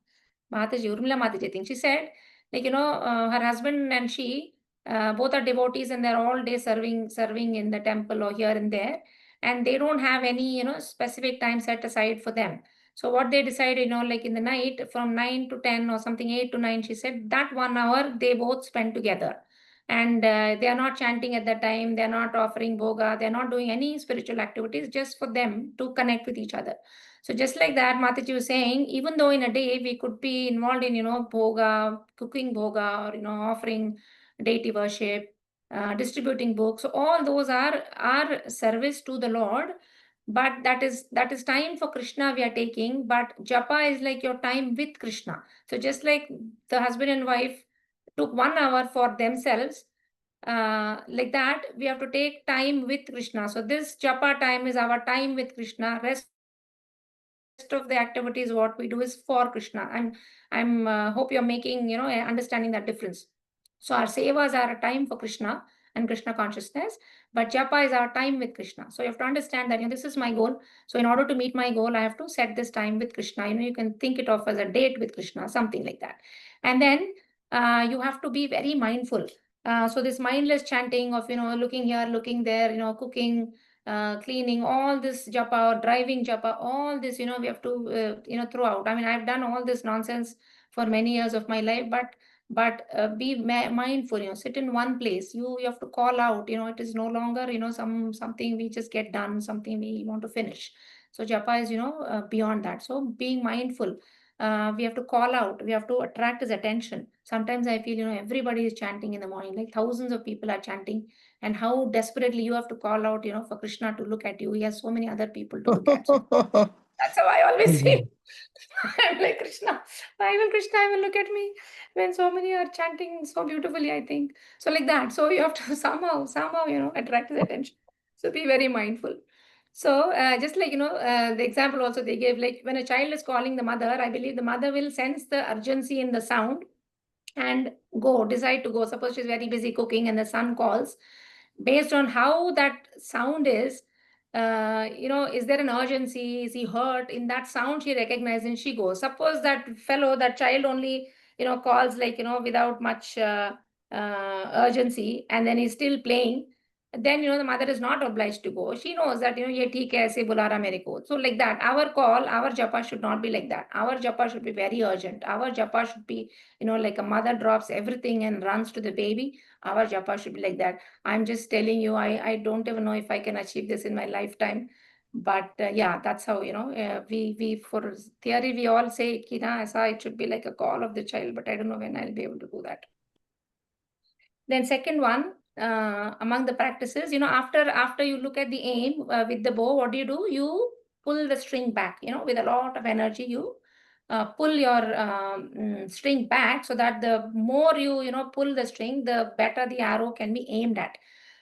Mataji, Urmila Mataji, I think she said, like, her husband and she, both are devotees and they're all day serving in the temple or here and there. And they don't have any, specific time set aside for them. So what they decide, like in the night from 9 to 10 or something, 8 to 9, she said that 1 hour they both spend together. And they are not chanting at that time. They're not offering bhoga. They're not doing any spiritual activities, just for them to connect with each other. So just like that, Mataji was saying, even though in a day we could be involved in, bhoga, cooking bhoga, or, offering deity worship, distributing books. So all those are service to the Lord. But that is time for Krishna we are taking. But japa is like your time with Krishna. So just like the husband and wife took 1 hour for themselves, like that, we have to take time with Krishna. So this japa time is our time with Krishna. Rest of the activities what we do is for Krishna. I'm hope you're making understanding that difference. So our sevas are a time for Krishna and Krishna consciousness, but japa is our time with Krishna. So you have to understand that this is my goal. So in order to meet my goal, I have to set this time with Krishna. You can think it of as a date with Krishna, something like that. And then you have to be very mindful. So this mindless chanting of looking here, looking there, cooking, cleaning, all this japa or driving japa, all this, we have to, throw out. I mean, I've done all this nonsense for many years of my life, but be mindful, sit in one place. You have to call out, it is no longer, something we just get done, something we want to finish. So japa is, beyond that. So being mindful. We have to call out, we have to attract his attention. Sometimes I feel, everybody is chanting in the morning, like thousands of people are chanting, and how desperately you have to call out, for Krishna to look at you. He has so many other people to look at. So that's how I always feel. I'm like, Krishna, why will Krishna even look at me when so many are chanting so beautifully, I think. So like that. So you have to somehow, attract his attention. So be very mindful. So just like, the example also they gave, like when a child is calling the mother, I believe the mother will sense the urgency in the sound and decide to go. Suppose she's very busy cooking and the son calls. Based on how that sound is, is there an urgency? Is he hurt? In that sound, she recognizes and she goes. Suppose that child only, calls like, without much urgency, and then he's still playing. Then, the mother is not obliged to go. She knows that, ye theek hai, aise bula raha mere ko. So like that, our call, our japa should not be like that. Our japa should be very urgent. Our japa should be, like a mother drops everything and runs to the baby. Our japa should be like that. I'm just telling you, I don't even know if I can achieve this in my lifetime. But yeah, that's how, we for theory, we all say, Aisa, it should be like a call of the child, but I don't know when I'll be able to do that. Then second one, among the practices, after you look at the aim with the bow, what do? You pull the string back, with a lot of energy, you pull your string back, so that the more you pull the string, the better the arrow can be aimed at.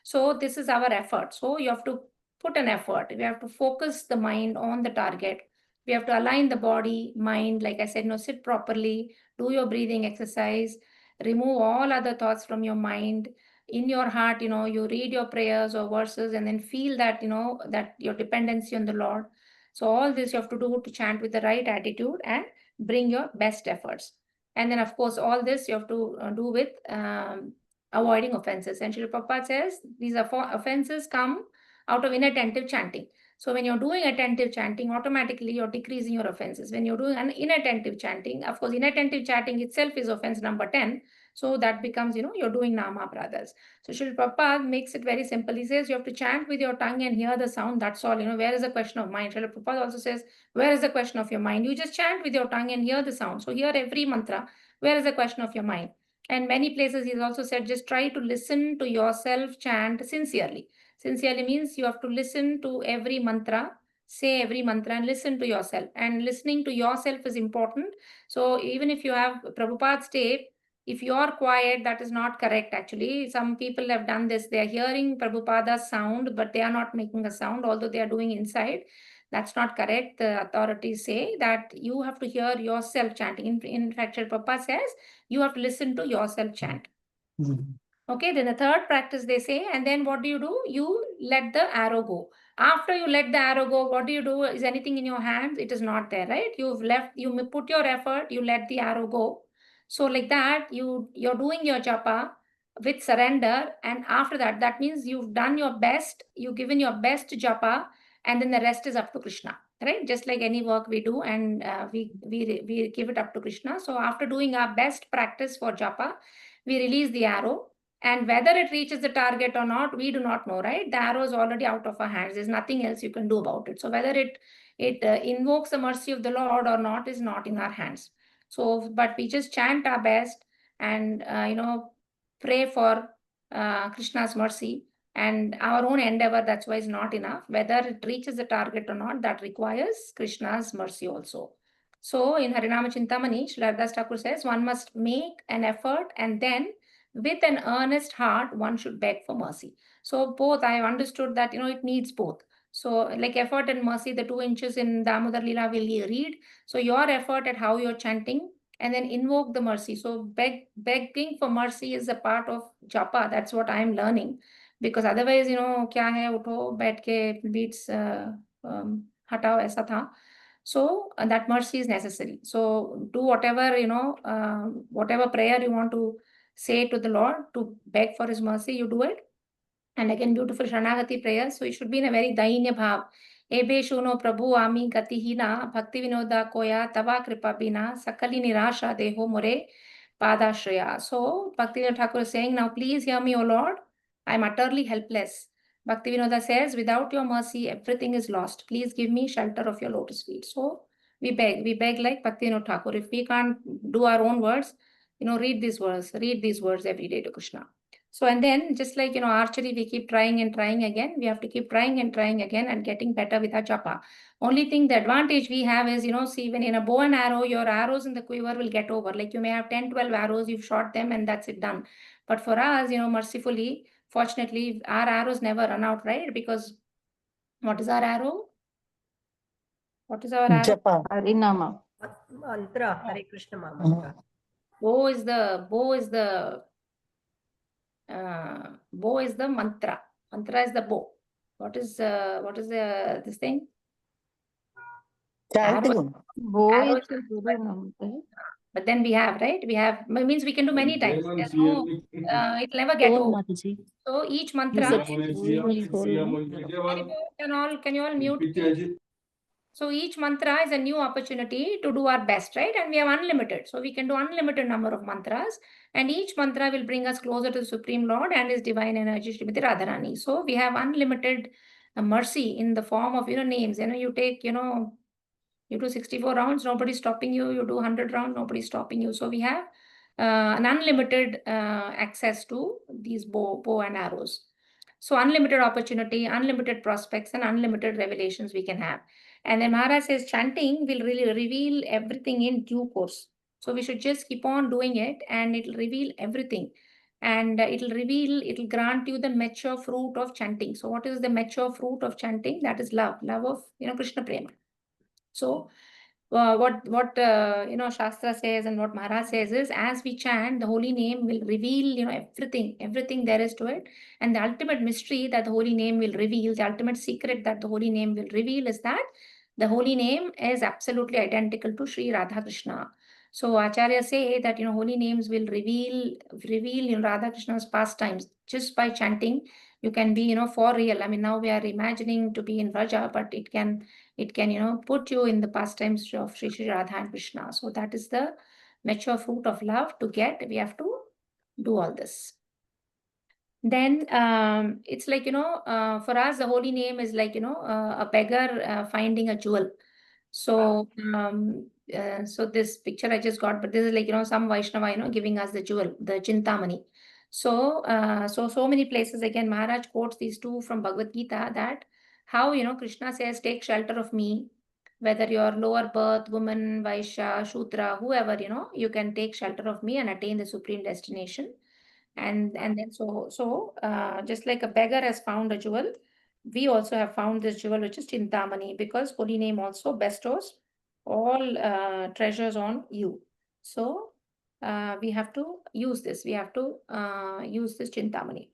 So this is our effort. So you have to put an effort. We have to focus the mind on the target. We have to align the body, mind, like I said, sit properly, do your breathing exercise, remove all other thoughts from your mind. In your heart, you read your prayers or verses, and then feel that, that your dependency on the Lord. So all this you have to do to chant with the right attitude and bring your best efforts. And then, of course, all this you have to do with avoiding offenses. And Srila Prabhupada says these offenses come out of inattentive chanting. So when you're doing attentive chanting, automatically you're decreasing your offenses. When you're doing an inattentive chanting, of course, inattentive chanting itself is offense number 10. So that becomes, you're doing nama brothers. So Srila Prabhupada makes it very simple. He says you have to chant with your tongue and hear the sound. That's all. Where is the question of mind? Srila Prabhupada also says, where is the question of your mind? You just chant with your tongue and hear the sound. So hear every mantra. Where is the question of your mind? And many places he's also said, just try to listen to yourself chant sincerely. Sincerely means you have to listen to every mantra, say every mantra and listen to yourself. And listening to yourself is important. So even if you have Prabhupada's tape, if you are quiet, that is not correct actually. Some people have done this. They are hearing Prabhupada's sound, but they are not making a sound, although they are doing inside. That's not correct. The authorities say that you have to hear yourself chanting. In fact, Prabhupada says you have to listen to yourself chant. Okay, then the third practice they say, and then what do? You let the arrow go. After you let the arrow go, what do? Is anything in your hands? It is not there, right? You put your effort, you let the arrow go. So like that, you're doing your japa with surrender. And after that, that means you've done your best, you've given your best japa, and then the rest is up to Krishna, right? Just like any work we do, and we give it up to Krishna. So after doing our best practice for japa, we release the arrow. And whether it reaches the target or not, we do not know, right? The arrow is already out of our hands. There's nothing else you can do about it. So whether it invokes the mercy of the Lord or not is not in our hands. So, but we just chant our best and pray for Krishna's mercy, and our own endeavor. That's why is not enough. Whether it reaches the target or not, that requires Krishna's mercy also. So in Harinama Chintamani, Srila Haridas Thakur says one must make an effort, and then with an earnest heart, one should beg for mercy. So both, I have understood that, it needs both. So like effort and mercy, the 2 inches in Damodar Lila will read. So your effort at how you're chanting, and then invoke the mercy. So begging for mercy is a part of japa. That's what I'm learning. Because otherwise, kya hai, utho, baith ke beats, hatao, aisa tha. So that mercy is necessary. So do whatever, whatever prayer you want to say to the Lord to beg for his mercy, you do it. And again, beautiful Sharanagati prayer. So it should be in a very dainya bhav. Ebe shuno prabhu ami gati hina bhakti vinoda koya tava kripa bina sakali nirasha deho more padashraya. So Bhakti Vinod Thakur is saying, now please hear me, O Lord. I am utterly helpless. Bhakti Vinoda says, without your mercy, everything is lost. Please give me shelter of your lotus feet. So we beg like Bhakti Vinod Thakur. If we can't do our own words, read these words every day to Krishna. So, and then just like, archery, we keep trying and trying again. We have to keep trying and trying again and getting better with our japa. Only thing, the advantage we have is, see, when in a bow and arrow, your arrows in the quiver will get over. Like you may have 10, 12 arrows, you've shot them and that's it done. But for us, mercifully, fortunately, our arrows never run out, right? Because what is our arrow? What is our arrow? Japa. Harinama. Mantra, Hare Krishna mantra. Bow is the bow is the mantra. Mantra is the bow. What is the this thing? Chanting. Bow Arrow is is the Guru Namah. but then we have, right? We have, means we can do many times. There's no, it'll never get old. So each mantra, can you all mute, please? So each mantra is a new opportunity to do our best, right? And we have unlimited. So we can do unlimited number of mantras. And each mantra will bring us closer to the Supreme Lord and His divine energy, Srimati Radharani. So we have unlimited mercy in the form of, names. You take, you do 64 rounds, nobody's stopping you. You do 100 rounds, nobody's stopping you. So we have an unlimited access to these bow and arrows. So unlimited opportunity, unlimited prospects, and unlimited revelations we can have. And then Maharaj says chanting will really reveal everything in due course. So we should just keep on doing it and it'll reveal everything. And it'll grant you the mature fruit of chanting. So what is the mature fruit of chanting? That is love of, Krishna Prema. So what Shastra says and what Maharaj says is, as we chant, the holy name will reveal, everything there is to it. And the ultimate mystery that the holy name will reveal, the ultimate secret that the holy name will reveal is that the holy name is absolutely identical to Sri Radha Krishna. So Acharya say that, holy names will reveal, Radha Krishna's pastimes just by chanting. You can be, for real. I mean, now we are imagining to be in Vraja, but it can, put you in the pastimes of Sri Radha and Krishna. So that is the mature fruit of love to get. We have to do all this. Then it's like, for us, the holy name is like, a beggar finding a jewel. So, so this picture I just got, but this is like, some Vaishnava, giving us the jewel, the Chintamani. So, so many places, again, Maharaj quotes these two from Bhagavad Gita, that how, Krishna says, take shelter of me, whether you're lower birth, woman, Vaishya, Shudra, whoever, you can take shelter of me and attain the supreme destination. And then just like a beggar has found a jewel, we also have found this jewel, which is Chintamani, because holy name also bestows all treasures on you. So we have to use this. We have to use this Chintamani.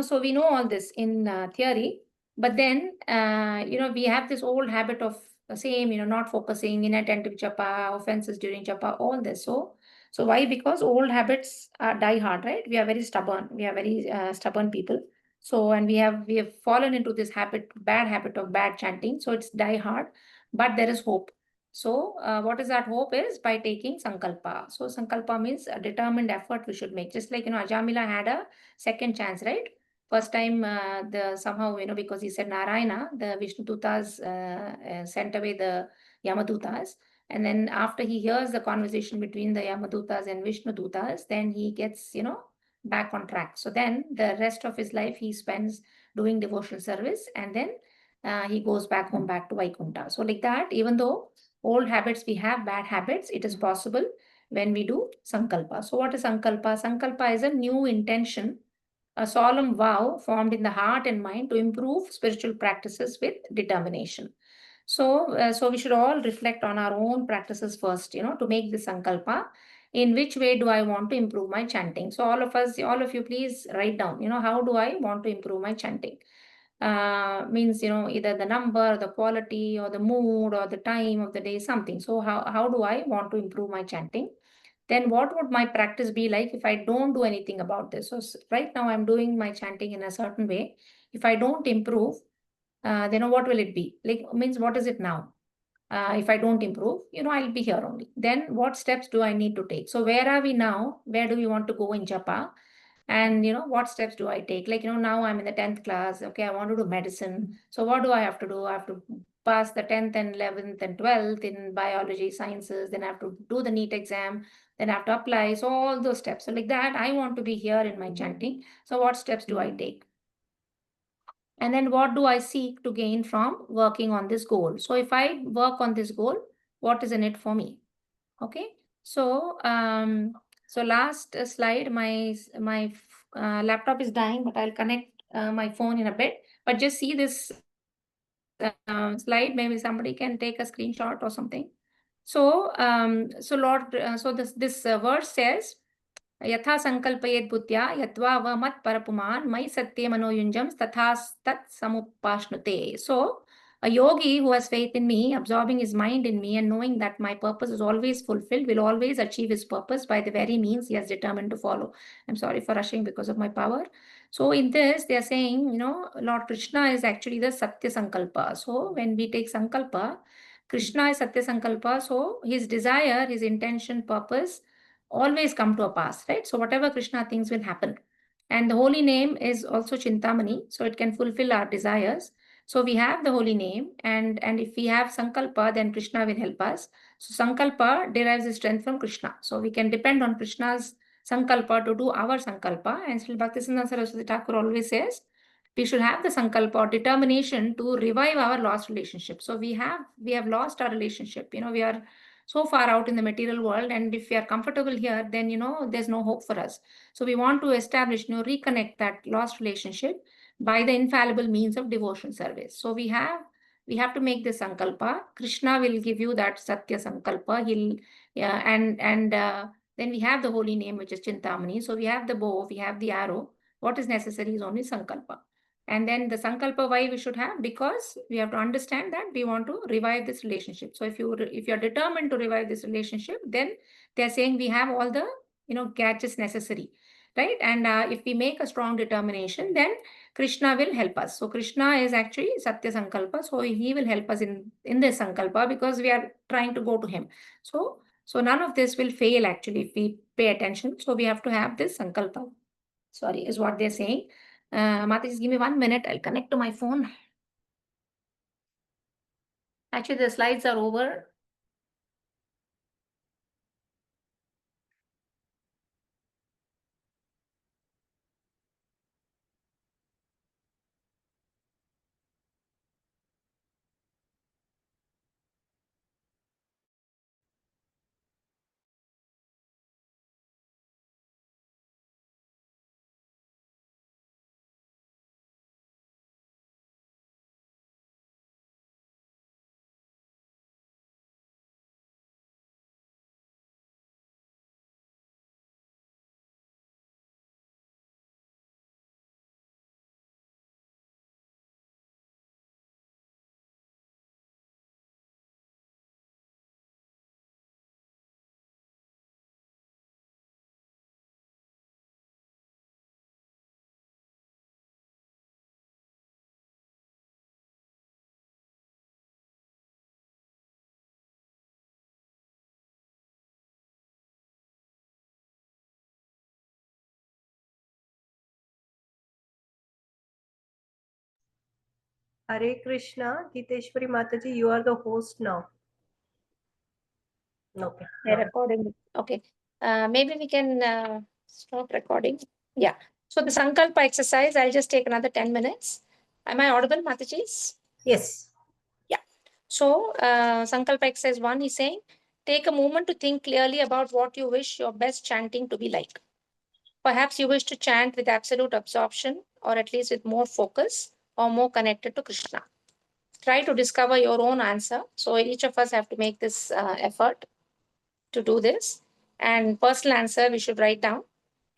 So we know all this in theory, But then, we have this old habit of same, not focusing, inattentive japa, offenses during japa, all this. So why? Because old habits die hard, right? We are very stubborn. We are very stubborn people. So, and we have fallen into this bad habit of bad chanting. So it's die hard, but there is hope. So, what is that hope is by taking sankalpa. So, sankalpa means a determined effort we should make. Just like, Ajamila had a second chance, right? First time, the somehow, because he said Narayana, the Vishnu Dutas sent away the Yamadutas. And then after he hears the conversation between the Yamadutas and Vishnu Dutas, then he gets, back on track. So then the rest of his life he spends doing devotional service, and then he goes back home, back to Vaikunta. So like that, even though old habits, we have bad habits, it is possible when we do Sankalpa. So what is Sankalpa? Sankalpa is a new intention, a solemn vow formed in the heart and mind to improve spiritual practices with determination. So we should all reflect on our own practices first, to make this sankalpa. In which way do I want to improve my chanting? So all of us, all of you, please write down, how do I want to improve my chanting? Means, either the number, the quality, or the mood, or the time of the day, something. So how do I want to improve my chanting? Then what would my practice be like if I don't do anything about this? So right now I'm doing my chanting in a certain way. If I don't improve, then what will it be? Like, means what is it now? If I don't improve, I'll be here only. Then what steps do I need to take? So where are we now? Where do we want to go in Japa? And what steps do I take? Like, now I'm in the 10th class. Okay, I want to do medicine. So what do I have to do? I have to pass the 10th and 11th and 12th in biology sciences. Then I have to do the NEET exam. Then I have to apply. So all those steps. So like that, I want to be here in my chanting. So what steps do I take? And then what do I seek to gain from working on this goal? So if I work on this goal, what is in it for me? Okay. So last slide, my laptop is dying, but I'll connect my phone in a bit. But just see this slide. Maybe somebody can take a screenshot or something. So this verse says, यथा संकल्पयेत् बुद्ध्या यत्वा व मत् परपुमान् मयि सत्ये मनोयुञ्जं तथा तत् समुपाश्नुते. So a yogi who has faith in me, absorbing his mind in me and knowing that my purpose is always fulfilled, will always achieve his purpose by the very means he has determined to follow. I'm sorry for rushing because of my power. So in this, they are saying, Lord Krishna is actually the Satya Sankalpa. So when we take Sankalpa, Krishna is Satya Sankalpa. So his desire, his intention, purpose always come to a pass, right? So whatever Krishna thinks will happen. And the holy name is also Chintamani, so it can fulfill our desires. So we have the holy name, and if we have Sankalpa, then Krishna will help us. So Sankalpa derives its strength from Krishna. So we can depend on Krishna's Sankalpa to do our Sankalpa. And Sri Bhaktisiddhanta Saraswati Thakur always says, we should have the Sankalpa or determination to revive our lost relationship. So we have lost our relationship. We are so far out in the material world, and if we are comfortable here, then there's no hope for us. So we want to establish, reconnect that lost relationship by the infallible means of devotion service. So we have to make this sankalpa. Krishna will give you that satya sankalpa. He'll yeah, and then we have the holy name, which is Chintamani. So we have the bow, we have the arrow. What is necessary is only sankalpa. And then the sankalpa, why we should have? Because we have to understand that we want to revive this relationship. So if you're determined to revive this relationship, then they're saying we have all the gadgets necessary, right? And if we make a strong determination, then Krishna will help us. So Krishna is actually Satya Sankalpa. So he will help us in this Sankalpa because we are trying to go to him. So none of this will fail actually if we pay attention. So we have to have this Sankalpa. Sorry, is what they're saying. Mata, just give me 1 minute. I'll connect to my phone. Actually, the slides are over. Hare Krishna. Giteshwari Mataji, you are the host now. Okay. They're Now. recording. Okay. Maybe we can stop recording. Yeah. So the Sankalpa exercise, I'll just take another 10 minutes. Am I audible, Matajis? Yes. Yeah. So Sankalpa exercise 1 is saying, take a moment to think clearly about what you wish your best chanting to be like. Perhaps you wish to chant with absolute absorption, or at least with more focus, or more connected to Krishna. Try to discover your own answer. So each of us have to make this effort to do this. And personal answer we should write down.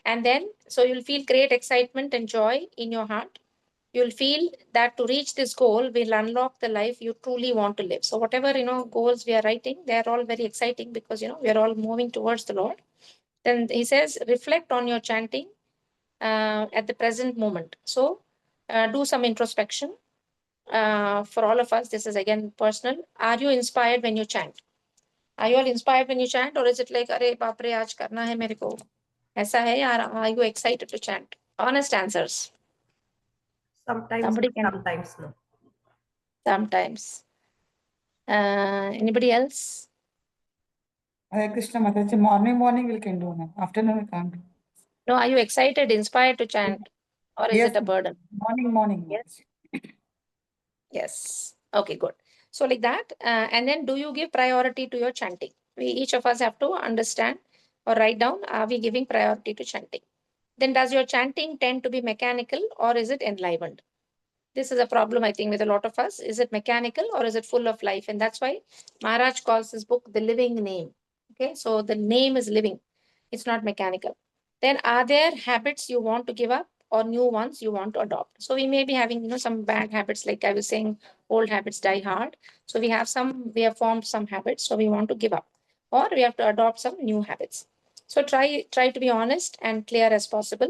And then, so you'll feel great excitement and joy in your heart. You'll feel that to reach this goal will unlock the life you truly want to live. So whatever goals we are writing, they're all very exciting because we're all moving towards the Lord. Then he says, reflect on your chanting at the present moment. So do some introspection. For all of us, this is again personal. Are you inspired when you chant? Are you all inspired when you chant, or is it like, "Arey baap re, aaj karna hai mere ko"? ऐसा है, or are you excited to chant? Honest answers. Sometimes, Somebody can. sometimes no. Sometimes. Anybody else? Hare Krishna Mataji, morning we can do now. Afternoon we can't do. No, are you excited, inspired to chant, or is Yes, it a burden? morning. Yes. Yes. Okay, good. So like that, and then do you give priority to your chanting? Each of us have to understand or write down, are we giving priority to chanting? Then does your chanting tend to be mechanical or is it enlivened? This is a problem, I think, with a lot of us. Is it mechanical or is it full of life? And that's why Maharaj calls this book the living name. Okay, so the name is living. It's not mechanical. Then are there habits you want to give up or new ones you want to adopt? So we may be having, some bad habits, like I was saying, old habits die hard. So we have formed some habits, so we want to give up, or we have to adopt some new habits. So try to be honest and clear as possible,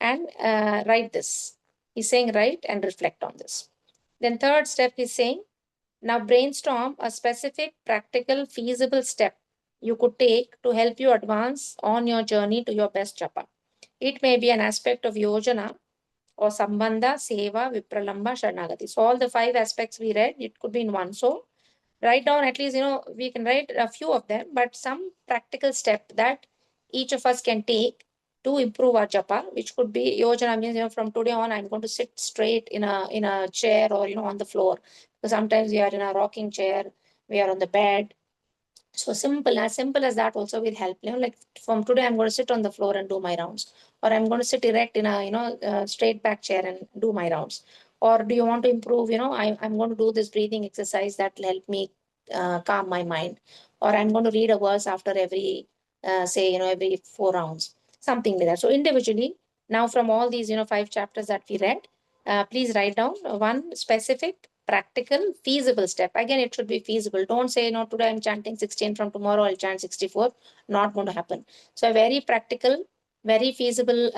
and write this. He's saying write and reflect on this. Then third step is saying, now brainstorm a specific, practical, feasible step you could take to help you advance on your journey to your best japa. It may be an aspect of yojana or sambandha, seva, vipralamba, sharanagati. So all the 5 aspects we read, it could be in one. So write down at least, we can write a few of them, but some practical step that each of us can take to improve our japa, which could be yojana means, from today on, I'm going to sit straight in a chair or, on the floor. Because sometimes we are in a rocking chair, we are on the bed. So as simple as that also will help. Like from today, I'm going to sit on the floor and do my rounds, or I'm going to sit erect in a straight back chair and do my rounds. Or do you want to improve? I'm going to do this breathing exercise that will help me calm my mind. Or I'm going to read a verse after every, every 4 rounds, something like that. So individually, now from all these, 5 chapters that we read, please write down one specific, practical, feasible step. Again, it should be feasible. Don't say, today I'm chanting 16, from tomorrow I'll chant 64. Not going to happen. So a very practical, very feasible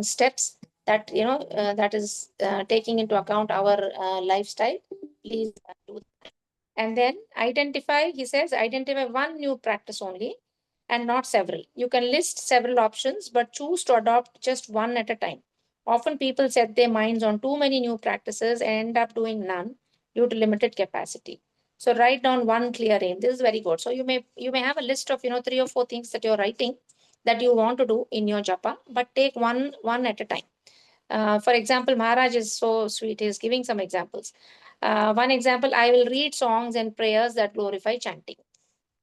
steps that, that is taking into account our lifestyle. Please do that. And then he says, identify one new practice only and not several. You can list several options, but choose to adopt just one at a time. Often people set their minds on too many new practices and end up doing none due to limited capacity. So write down one clear aim. This is very good. So you may have a list of 3 or 4 things that you're writing that you want to do in your japa, but take one at a time. For example, Maharaj is so sweet. He's giving some examples. One example, I will read songs and prayers that glorify chanting.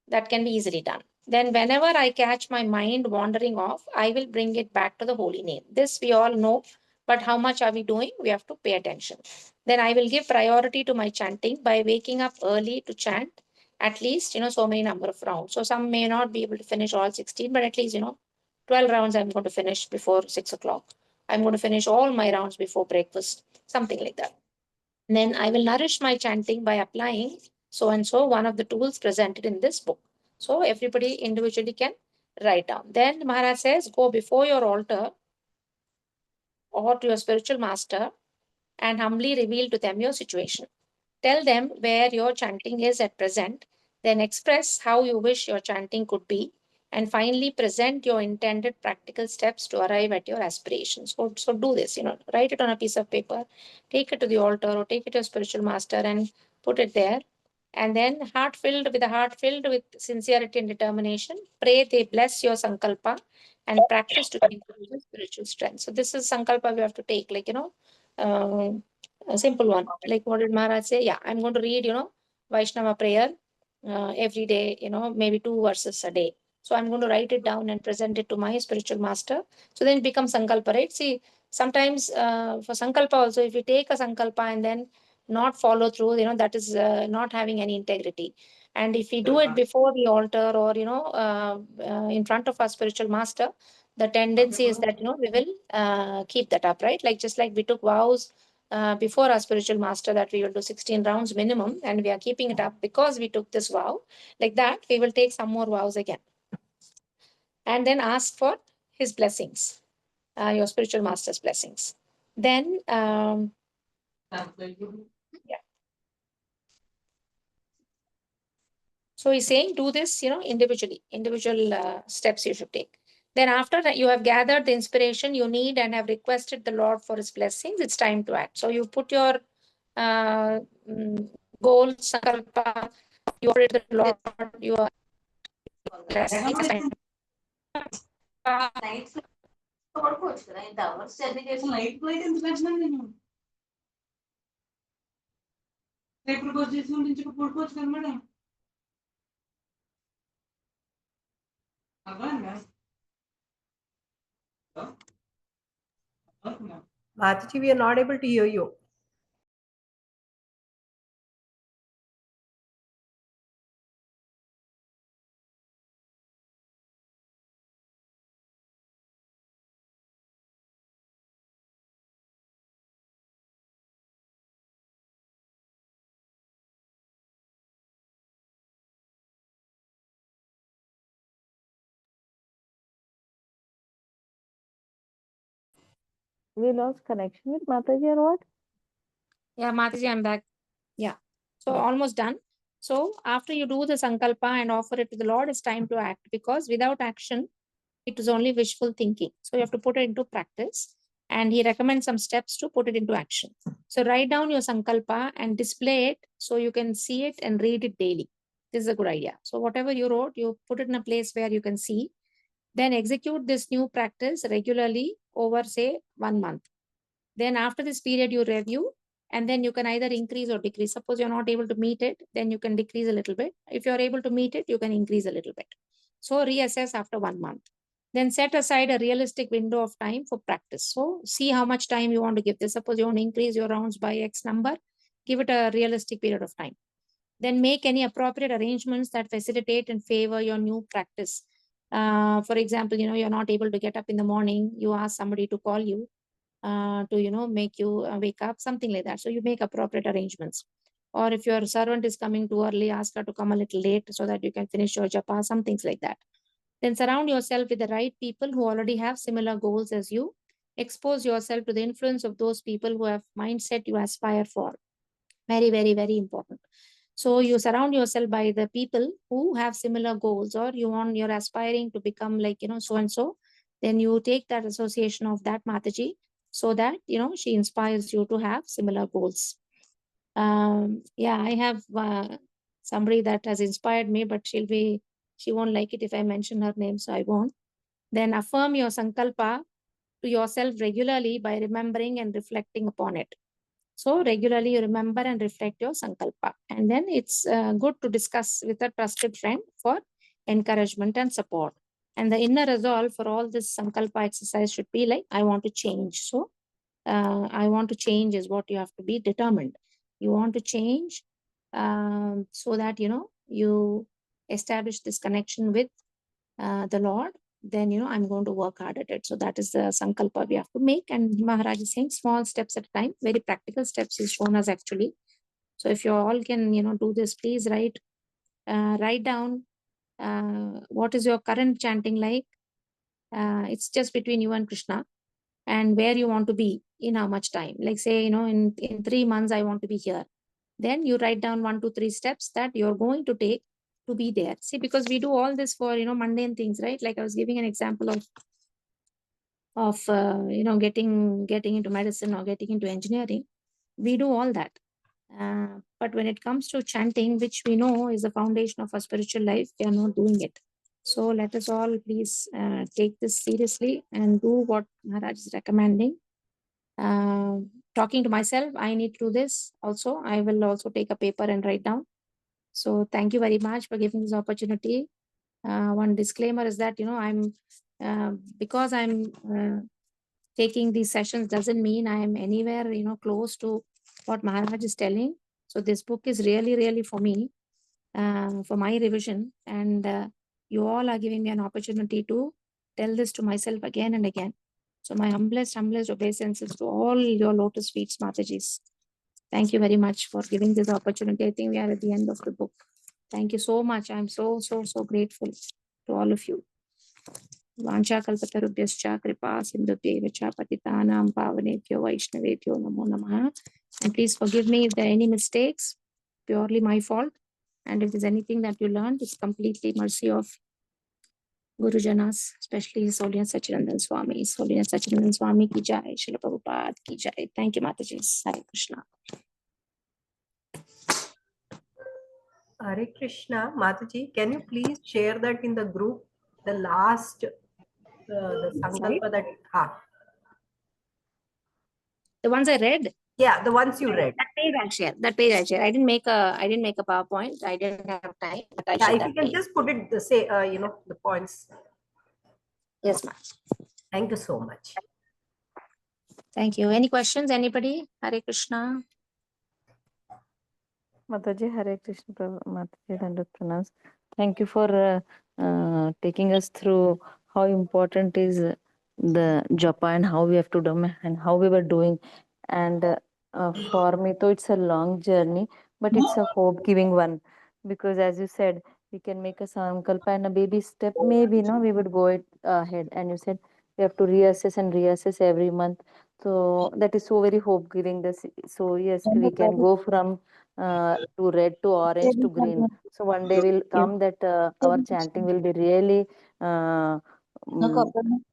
That can be easily done. Then whenever I catch my mind wandering off, I will bring it back to the holy name. This we all know, but how much are we doing? We have to pay attention. Then I will give priority to my chanting by waking up early to chant at least, so many number of rounds. So some may not be able to finish all 16, but at least, 12 rounds I'm going to finish before 6 o'clock. I'm going to finish all my rounds before breakfast, something like that. Then I will nourish my chanting by applying so and so, one of the tools presented in this book. So everybody individually can write down. Then Maharaj says, go before your altar or to your spiritual master and humbly reveal to them your situation. Tell them where your chanting is at present, then express how you wish your chanting could be and finally present your intended practical steps to arrive at your aspirations. So do this, write it on a piece of paper, take it to the altar or take it to a spiritual master and put it there. And then heart filled with sincerity and determination, pray they bless your sankalpa and practice to increase your spiritual strength. So this is sankalpa we have to take, a simple one. Like what did Maharaj say? Yeah, I'm going to read, Vaishnava prayer every day, maybe 2 verses a day. So I'm going to write it down and present it to my spiritual master. So then it becomes sankalpa, right? See, sometimes for sankalpa also, if you take a sankalpa and then not follow through, that is not having any integrity. And if we do it before the altar or, in front of our spiritual master, the tendency is that, we will keep that up, right? Like just like we took vows before our spiritual master that we will do 16 rounds minimum, and we are keeping it up because we took this vow. Like that, we will take some more vows again. And then ask for his blessings, your spiritual master's blessings. Then, yeah. So he's saying do this, individual steps you should take. Then after that you have gathered the inspiration you need and have requested the Lord for his blessings, it's time to act. So you put your goal, sankalpa, you offer it to the Lord, your blessings. Mataji, we are not able to hear you. We lost connection with Mataji or what? Yeah, Mataji, I'm back. Yeah. So almost done. So after you do the sankalpa and offer it to the Lord, it's time to act, because without action, it is only wishful thinking. So you have to put it into practice. And he recommends some steps to put it into action. So write down your sankalpa and display it so you can see it and read it daily. This is a good idea. So whatever you wrote, you put it in a place where you can see. Then execute this new practice regularly over, say, 1 month. Then after this period, you review, and then you can either increase or decrease. Suppose you're not able to meet it, then you can decrease a little bit. If you're able to meet it, you can increase a little bit. So reassess after 1 month. Then set aside a realistic window of time for practice. So see how much time you want to give this. Suppose you want to increase your rounds by X number, give it a realistic period of time. Then make any appropriate arrangements that facilitate and favor your new practice. For example, you're not able to get up in the morning, you ask somebody to call you to make you wake up, something like that. So you make appropriate arrangements. Or if your servant is coming too early, ask her to come a little late so that you can finish your japa, some things like that. Then surround yourself with the right people who already have similar goals as you. Expose yourself to the influence of those people who have mindset you aspire for. Very, very, very important. So you surround yourself by the people who have similar goals, or you're aspiring to become like, so and so. Then you take that association of that Mataji so that, she inspires you to have similar goals. Yeah, I have somebody that has inspired me, but she won't like it if I mention her name, so I won't. Then affirm your sankalpa to yourself regularly by remembering and reflecting upon it. So regularly you remember and reflect your sankalpa. And then it's good to discuss with a trusted friend for encouragement and support. And the inner resolve for all this sankalpa exercise should be like, I want to change. So I want to change is what you have to be determined. You want to change so that, you establish this connection with the Lord. Then, I'm going to work hard at it. So that is the sankalpa we have to make. And Maharaj is saying small steps at a time, very practical steps is shown us actually. So if you all can, do this, please write down what is your current chanting like. It's just between you and Krishna, and where you want to be in how much time. Like say, in 3 months, I want to be here. Then you write down 1 to 3 steps that you're going to take to be there. See, because we do all this for, mundane things, right? Like I was giving an example of getting into medicine or getting into engineering. We do all that. But when it comes to chanting, which we know is the foundation of our spiritual life, we are not doing it. So let us all please take this seriously and do what Maharaj is recommending. Talking to myself, I need to do this also. I will also take a paper and write down. So thank you very much for giving this opportunity. One disclaimer is that, I'm because I'm taking these sessions doesn't mean I am anywhere, close to what Maharaj is telling. So this book is really, really for me, for my revision. And you all are giving me an opportunity to tell this to myself again and again. So my humblest obeisances to all your lotus feet, Matajis. Thank you very much for giving this opportunity. I think we are at the end of the book. Thank you so much. I'm so grateful to all of you. Vanchakalpatarubhyascha kripa sindhubhyeva cha patitanam pavanebhyo vaishnavebhyo namo namaha. And please forgive me if there are any mistakes, purely my fault. And if there's anything that you learned, it's completely mercy of Guru Janas, especially His Holiness Sachidanand Swami. His Holiness Sachidanand Swami ki jai, Srila Prabhupada ki jai. Thank you, Mataji. Hare Krishna. Hare Krishna. Mataji, can you please share that in the group? The last, the Sankalpa that, The ones I read? Yeah, the ones you read. That page I'll share. That page I'll share. I didn't make a PowerPoint. I didn't have time, but I Yeah, shared if that you can page. just put it, the points. Yes, ma'am. Thank you so much. Thank you. Any questions? Anybody? Hare Krishna. Mataji, Hare Krishna, Mataji, Dandavat Pranams. Thank you for taking us through how important is the japa and how we have to do and how we were doing. And for me, though it's a long journey, but it's a hope-giving one, because as you said, we can make a sankalpa and a baby step. Maybe we would go ahead. And you said we have to reassess every month. So that is so very hope-giving. So yes, we can go from to red to orange to green. So one day will come that our chanting will be really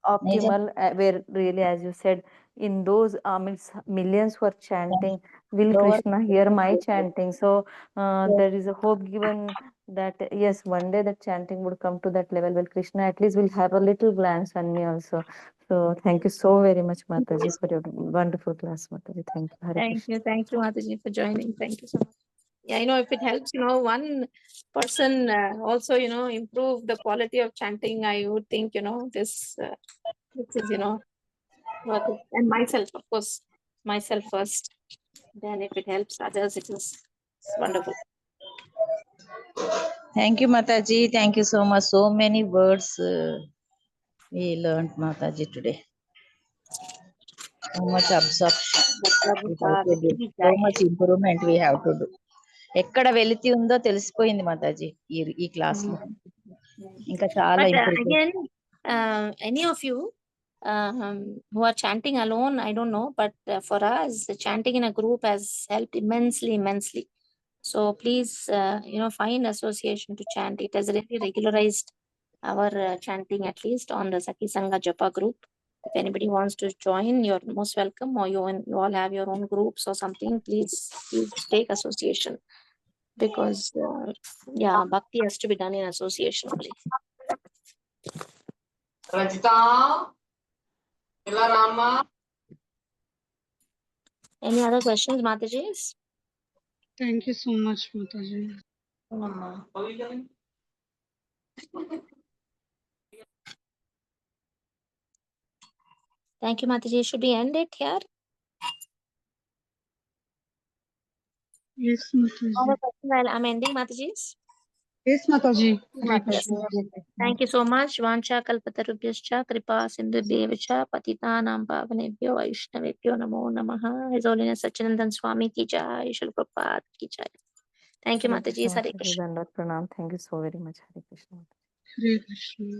optimal, where really, as you said, in those means millions who are chanting, will Krishna hear my chanting? So there is a hope given that yes, one day that chanting would come to that level where Krishna at least will have a little glance on me also. So thank you so very much, Mataji, for your wonderful class, Mataji. Thank you. Hare Krishna. Thank you, Mataji, for joining. Thank you so much. Yeah, if it helps, one person also, improve the quality of chanting, I would think, this is, worth it. And myself, of course, myself first. Then if it helps others, it's wonderful. Thank you, Mataji. Thank you so much. So many words we learned, Mataji, today. So much absorption. We have to do. So much improvement we have to do. ఎక్కడ వెలితి ఉందో తెలిసిపోయింది మాతాజీ ఈ class లో ఇంకా చాలా again, any of you who are chanting alone, I don't know, but for us, chanting in a group has helped immensely. So please, find association to chant. It has really regularized our chanting, at least on the Sati Sangha Japa group. If anybody wants to join, you're most welcome, or you all have your own groups or something, please take association. Because bhakti has to be done in association only. Any other questions, Matajis? Thank you so much, Mataji. Thank you, Mataji. Should we end it here? Yes, Mataji. I'm ending, Matajis. Yes, Mataji. Thank you so much. Vancha kalpatarubhyascha kripa sindhubhyeva patitanam pavanebhyo vaishnavebhyo namo namaha. His Holiness Sachidanand Swami ki jai, Srila Prabhupada ki jai. Thank you, Mataji. Hare Krishna. Pranam. Thank you so very much. Hare Krishna. Hare Krishna.